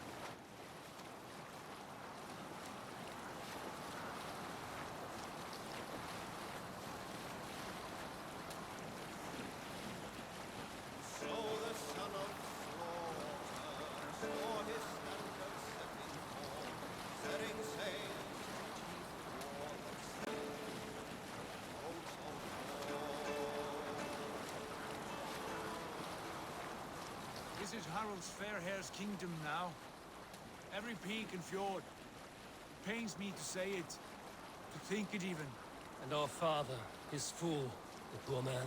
This is Harald's Fairhair's kingdom now. Every peak and fjord. It pains me to say it, to think it even. And our father, his fool, the poor man.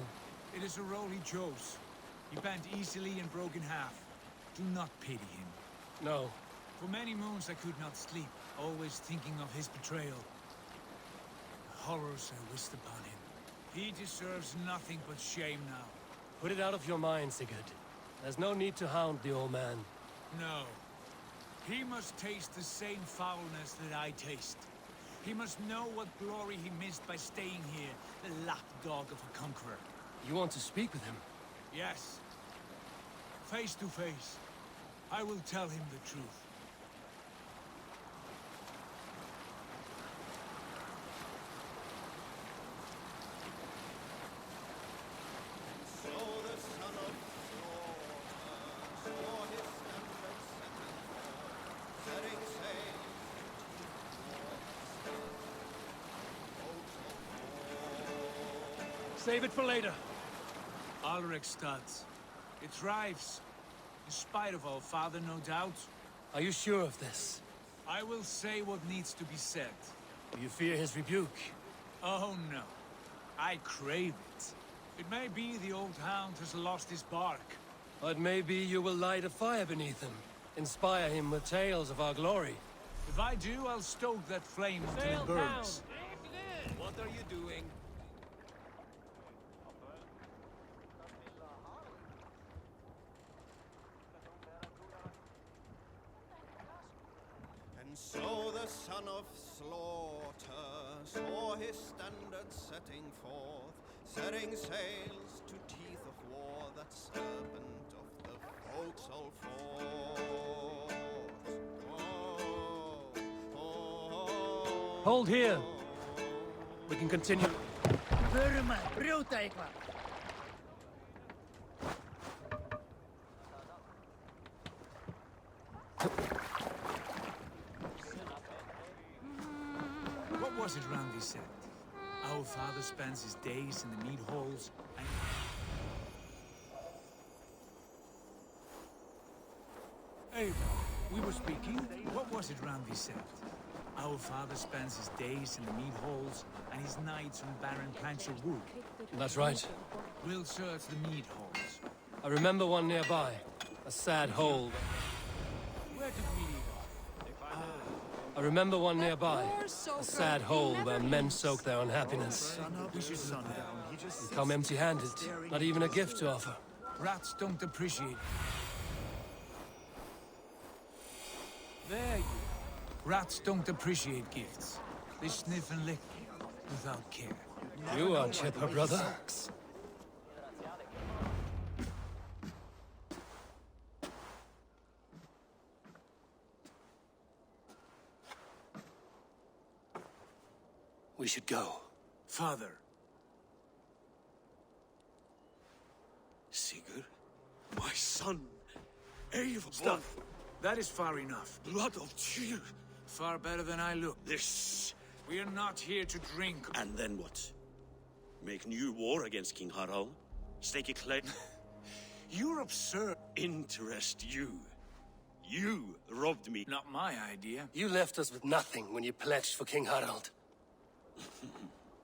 It is a role he chose. He bent easily and broke in half. Do not pity him. No. For many moons I could not sleep, always thinking of his betrayal. The horrors I wished upon him. He deserves nothing but shame now. Put it out of your mind, Sigurd. There's no need to hound the old man. No. He must taste the same foulness that I taste. He must know what glory he missed by staying here, the lapdog of a conqueror. You want to speak with him? Yes. Face to face. I will tell him the truth. Save it for later. Alrekstad. It thrives. In spite of our father, no doubt. Are you sure of this? I will say what needs to be said. Do you fear his rebuke? Oh no. I crave it. It may be the old hound has lost his bark. Or it may be you will light a fire beneath him. Inspire him with tales of our glory. If I do, I'll stoke that flame until it burns. What are you doing? And so the son of slaughter saw his standard setting forth, setting sails to teeth of war, that serpent of the forecastle fought. Hold here. We can continue. Burma, brjóta eitthvað. What was it Randi said? Our father spends his days in the mead halls and... Hey, we were speaking. What was it Randi said? Our father spends his days in the mead halls and his nights on barren planks of wood. That's right. We'll search the mead halls. I remember one nearby. A sad hole. Where did we leave off? I remember one nearby. A sad hole where men soak their unhappiness. We should sundown. We come empty-handed. Not even a gift to offer. Rats don't appreciate it. There you are. Rats don't appreciate gifts. They sniff and lick without care. You are chipper, brother. We should go. Father. Sigurd, my son, Eivor. Stop. That is far enough. Blood of Tyr. Far better than I look. This. We are not here to drink. And then what? Make new war against King Harald? Stake a claim? You're absurd. Interest you. You robbed me. Not my idea. You left us with nothing when you pledged for King Harald.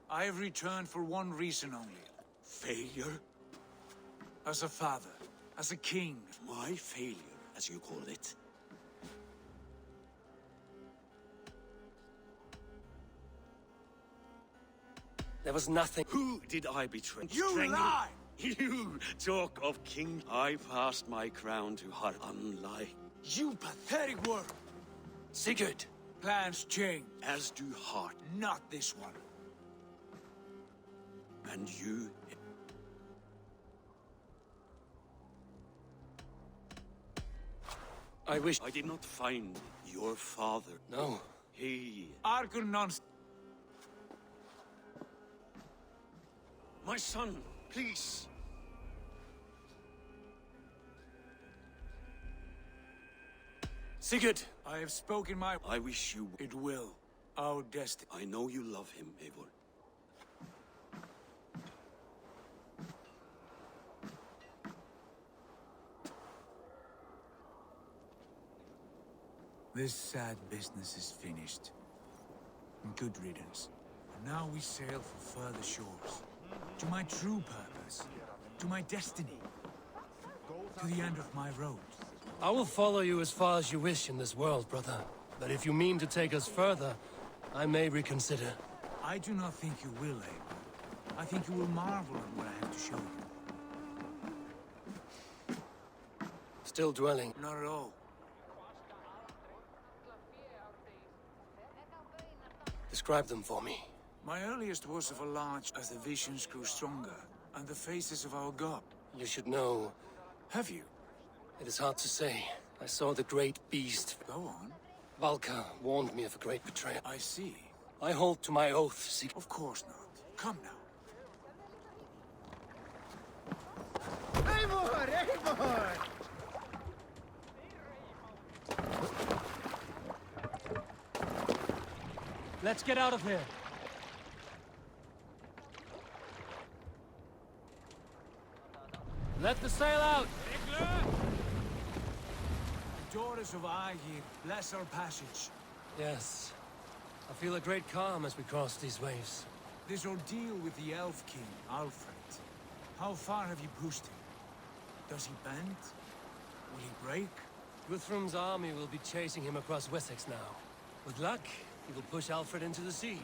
I have returned for one reason only. Failure? As a father. As a king. My failure, as you call it. There was nothing. Who did I betray? You lie! You talk of king. I passed my crown to Harald. Unlike You pathetic worm! Sigurd! Plans change. as do heart. Not this one. And you... I wish... I did not find your father. No. He... Argur nonsense. My son, please. Sigurd! I have spoken my... I wish you... It will. Our destiny. I know you love him, Eivor. This sad business is finished. Good riddance. And now we sail for further shores. To my true purpose. To my destiny. To the end of my road. I will follow you as far as you wish in this world, brother. But if you mean to take us further, I may reconsider. I do not think you will, Abel. I think you will marvel at what I have to show you. Still dwelling. Not at all. Describe them for me. My earliest was of a large as the visions grew stronger, and the faces of our god. You should know. Have you? It is hard to say. I saw the great beast. Go on. Valka warned me of a great betrayal. I see. I hold to my oath, Sigurd. Of course not. Come now. Eivor! Eivor! Let's get out of here. Let the sail out! The daughters of Aegir, bless our passage. Yes. I feel a great calm as we cross these waves. This ordeal with the Elf King, Alfred. How far have you pushed him? Does he bend? Will he break? Guthrum's army will be chasing him across Wessex now. With luck, he will push Alfred into the sea.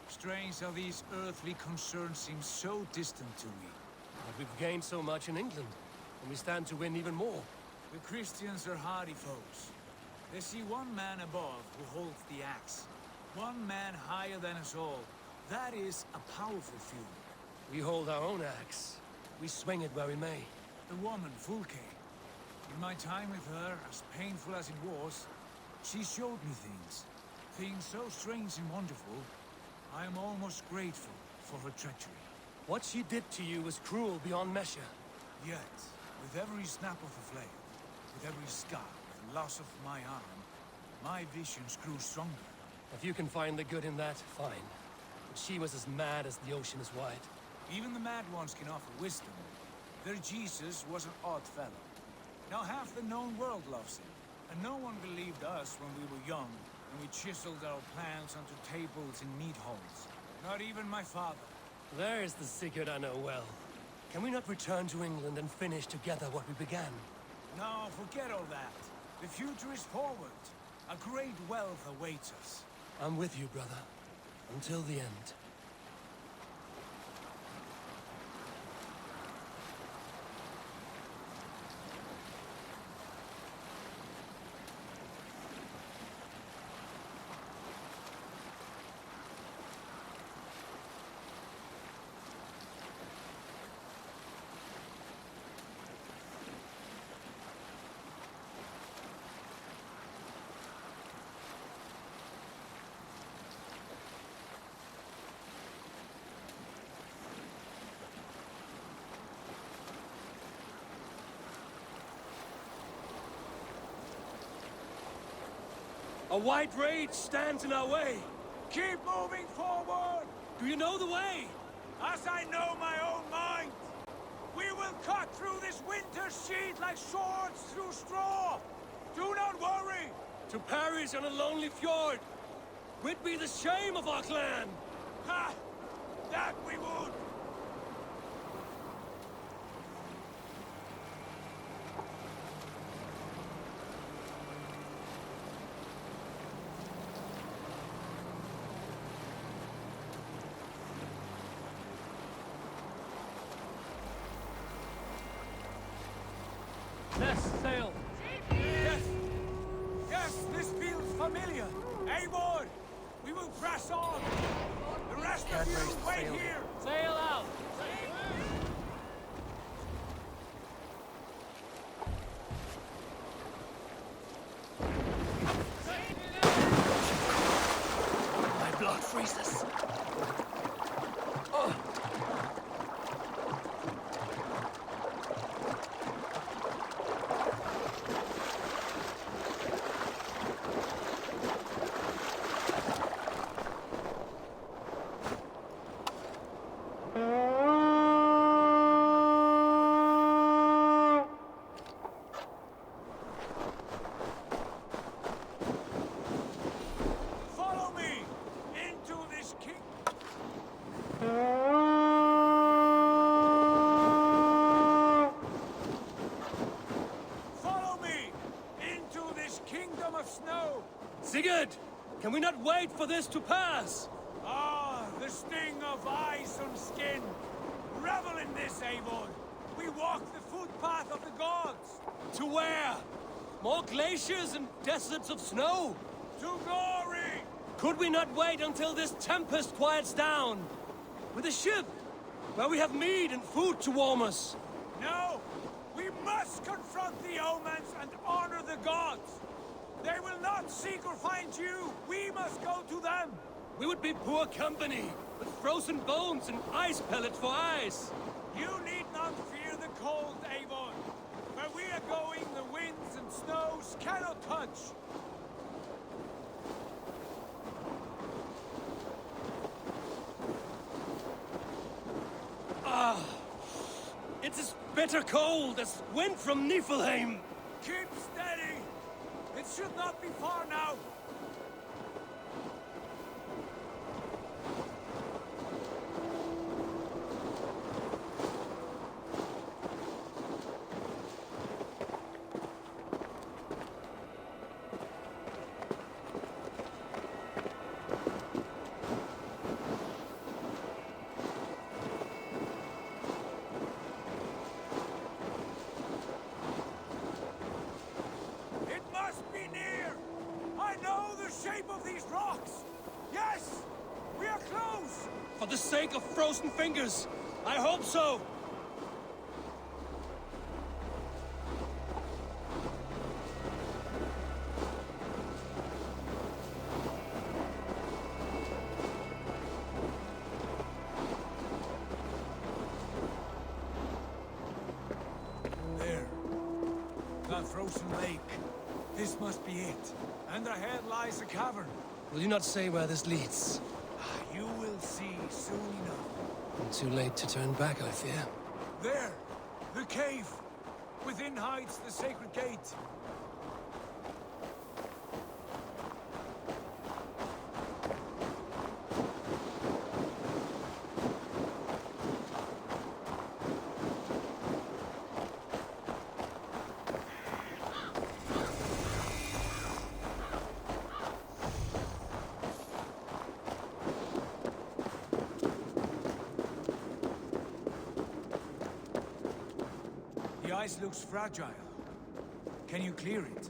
Strange how these earthly concerns seem so distant to me. But we've gained so much in England, and we stand to win even more. The Christians are hardy foes. They see one man above who holds the axe. One man higher than us all. That is a powerful feud. We hold our own axe. We swing it where we may. The woman, Fulke. In my time with her, as painful as it was, she showed me things. Things so strange and wonderful, I am almost grateful for her treachery. What she did to you was cruel beyond measure. Yet, with every snap of the flail, with every scar, the loss of my arm, my visions grew stronger. If you can find the good in that, fine. But she was as mad as the ocean is wide. Even the mad ones can offer wisdom. Their Jesus was an odd fellow. Now half the known world loves him. And no one believed us when we were young, and we chiseled our plans onto tables in meat halls. Not even my father. There is the secret I know well. Can we not return to England and finish together what we began? No, forget all that. The future is forward. A great wealth awaits us. I'm with you, brother. Until the end. A white rage stands in our way. Keep moving forward! Do you know the way? As I know my own mind! We will cut through this winter sheet like swords through straw! Do not worry! To perish on a lonely fjord! We'd be the shame of our clan! Ha! That we would! Let's sail! Yes! Yes, this feels familiar! Eivor! We will press on! The rest of you, wait here! Sail out! My blood freezes. Oh. Follow me! Into this king... Follow me! Into this kingdom of snow! Sigurd! Can we not wait for this to pass? Ah, the sting of ice on skin! Revel in this, Eivor! We walk the footpath of the gods! To where? More glaciers and deserts of snow? To glory! Could we not wait until this tempest quiets down? With a ship, where we have meat and food to warm us. No! We must confront the omens and honor the gods! They will not seek or find you! We must go to them! We would be poor company, with frozen bones and ice pellets for eyes. You need not fear the cold, Eivor. Where we are going, the winds and snows cannot touch. Ah, it It's as bitter cold as wind from Niflheim! Keep steady! It should not be far now! For the sake of frozen fingers, I hope so! There. That frozen lake. This must be it. And ahead lies a cavern. Will you not say where this leads? You will see soon enough. Too late to turn back, I fear. There! The cave! Within hides the sacred gate. The ice looks fragile. Can you clear it?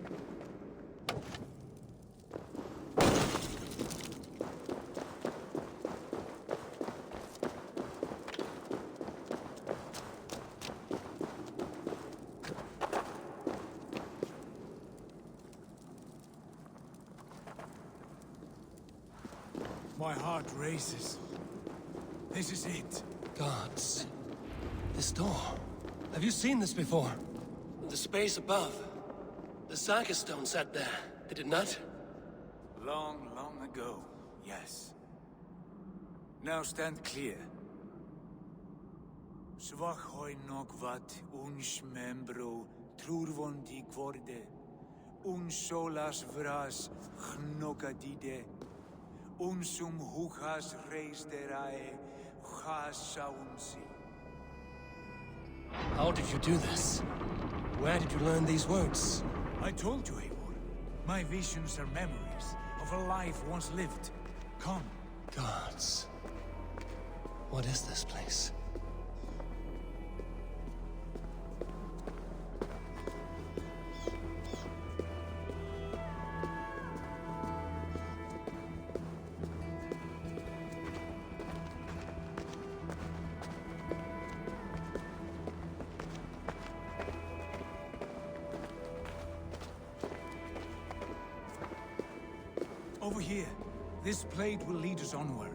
My heart races. This is it. Gods. This door. Have you seen this before? The space above. The Saga stone sat there, did it not? Long, long ago, yes. Now stand clear. Svachoi nokvat uns membro trurvondi kvorde. Solas vras gnokadide. Unsum huchas reisderae chasaunsi. How did you do this? Where did you learn these words? I told you, Eivor. My visions are memories of a life once lived. Come. Gods. What is this place? Over here. This blade will lead us onward.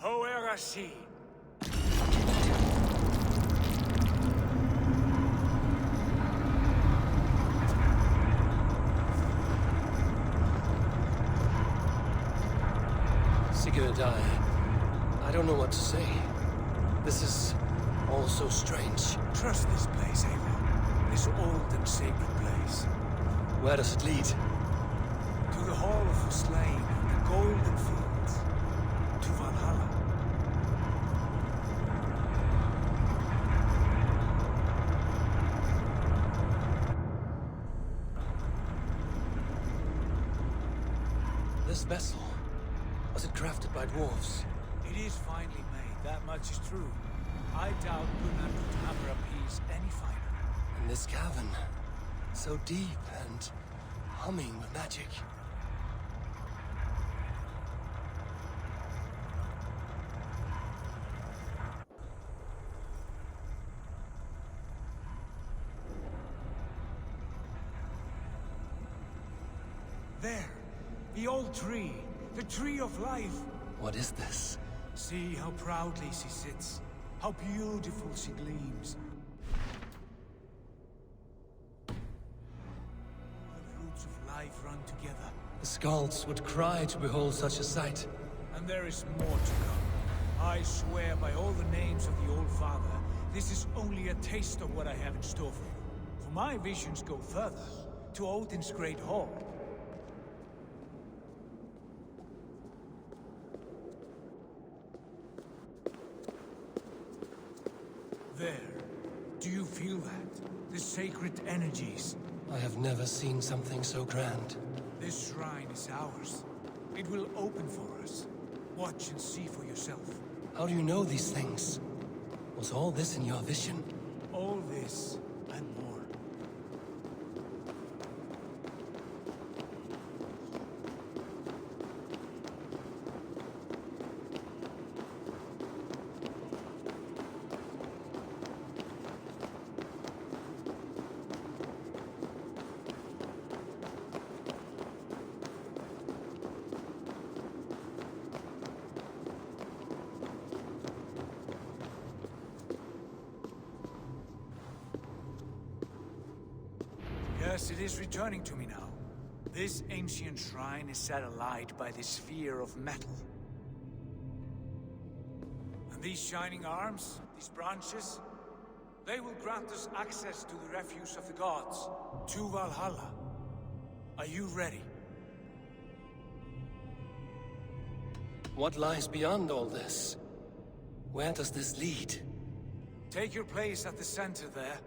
Hoerasi. Sigurd, I don't know what to say. This is all so strange. Trust this place, Eivor. This old and sacred place. Where does it lead? To the Hall of the Slain and the Golden Fields. To Valhalla. This vessel, was it crafted by dwarves? It is finely made, that much is true. I doubt Gunnar could hammer a piece any finer. And this cavern, so deep and humming with magic. There, the old tree, the tree of life. What is this? See how proudly she sits, how beautiful she gleams. forms of life run together. The Skalds would cry to behold such a sight. And there is more to come. I swear by all the names of the Old Father, this is only a taste of what I have in store for you. For my visions go further, to Odin's great hall. There. Do you feel that? The sacred energies. I have never seen something so grand. This shrine is ours. It will open for us. Watch and see for yourself. How do you know these things? Was all this in your vision? All this and more. Yes, it is returning to me now. This ancient shrine is set alight by this sphere of metal. And these shining arms, these branches, they will grant us access to the refuse of the gods, to Valhalla. Are you ready? What lies beyond all this? Where does this lead? Take your place at the center there,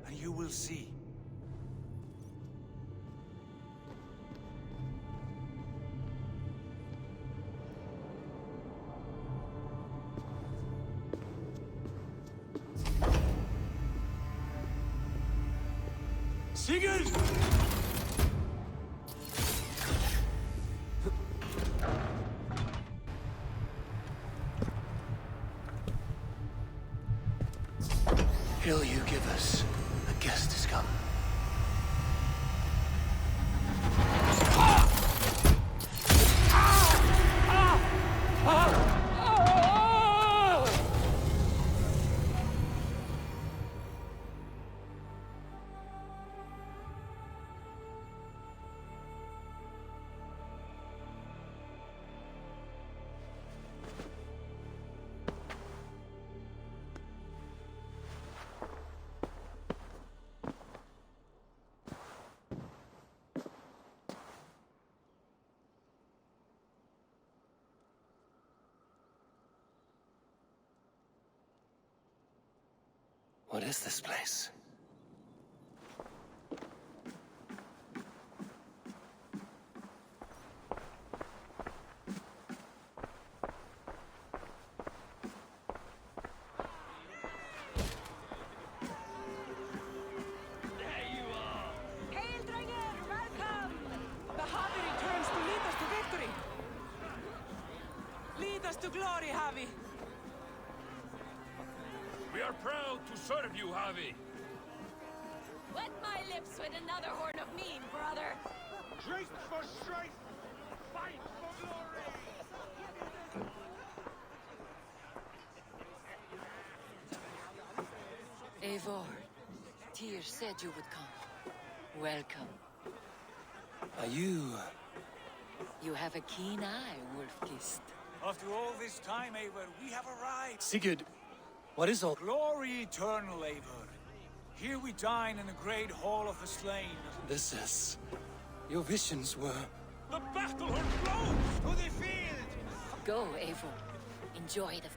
and you will see. Sigurd! Hill you give us, a guest has come. What is this place? To glory, Javi! We are proud to serve you, Javi. Wet my lips with another horn of mead, brother! Strength for strength! Fight for glory! Eivor, Tyr said you would come. Welcome. Are you... You have a keen eye, Wolf-Kissed. After all this time, Eivor, we have arrived. Sigurd, what is all... Glory eternal, Eivor. Here we dine in the great hall of the slain. This is... Your visions were... The battle horn blows! To the field! Go, Eivor. Enjoy the...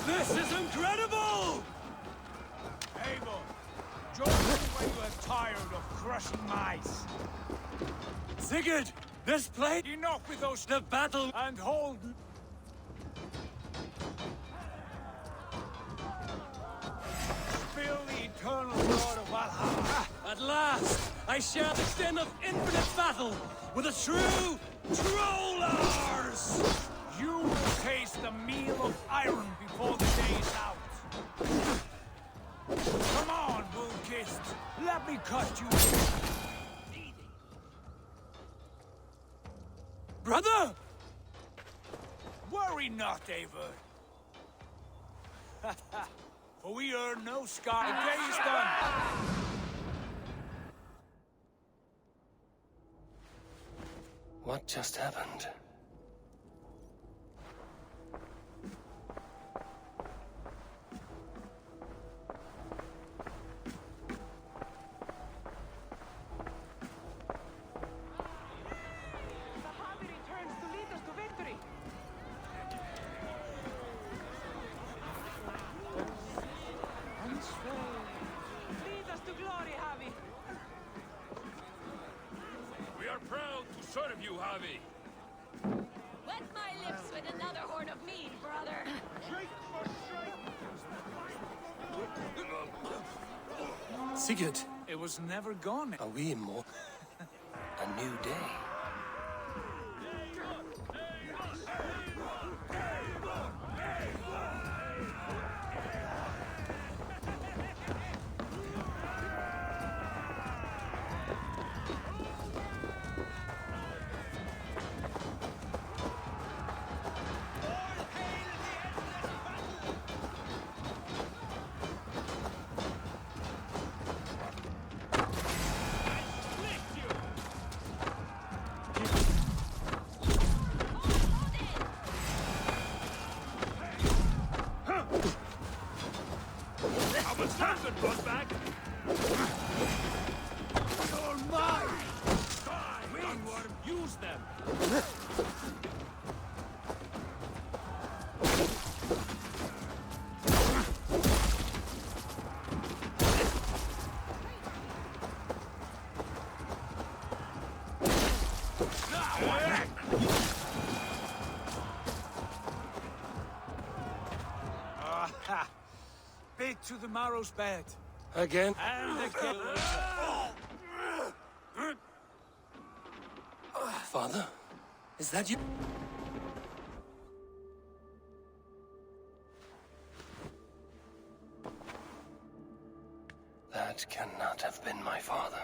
This is incredible! Abel, join me when you are tired of crushing mice. Sigurd, this place... Enough with those... The battle... And hold... Spill the eternal blood of Valhalla. At last, I share the sin of infinite battle with a true Trollars! You will taste the meal of iron before the day is out. Come on, Bull-Kissed. Let me cut you. Brother! Worry not, Eivor. For we earn no scar. The day is done. What just happened? We are proud to serve you, Javi. Wet my lips with another horn of mead, brother. Sigurd, It was never gone. are we immortal? A new day. Our standard brought back. You're mine! Wingworm, use them. Ha! Bit to the marrow's bed. Again? And again. Father? Is that you? That cannot have been my father.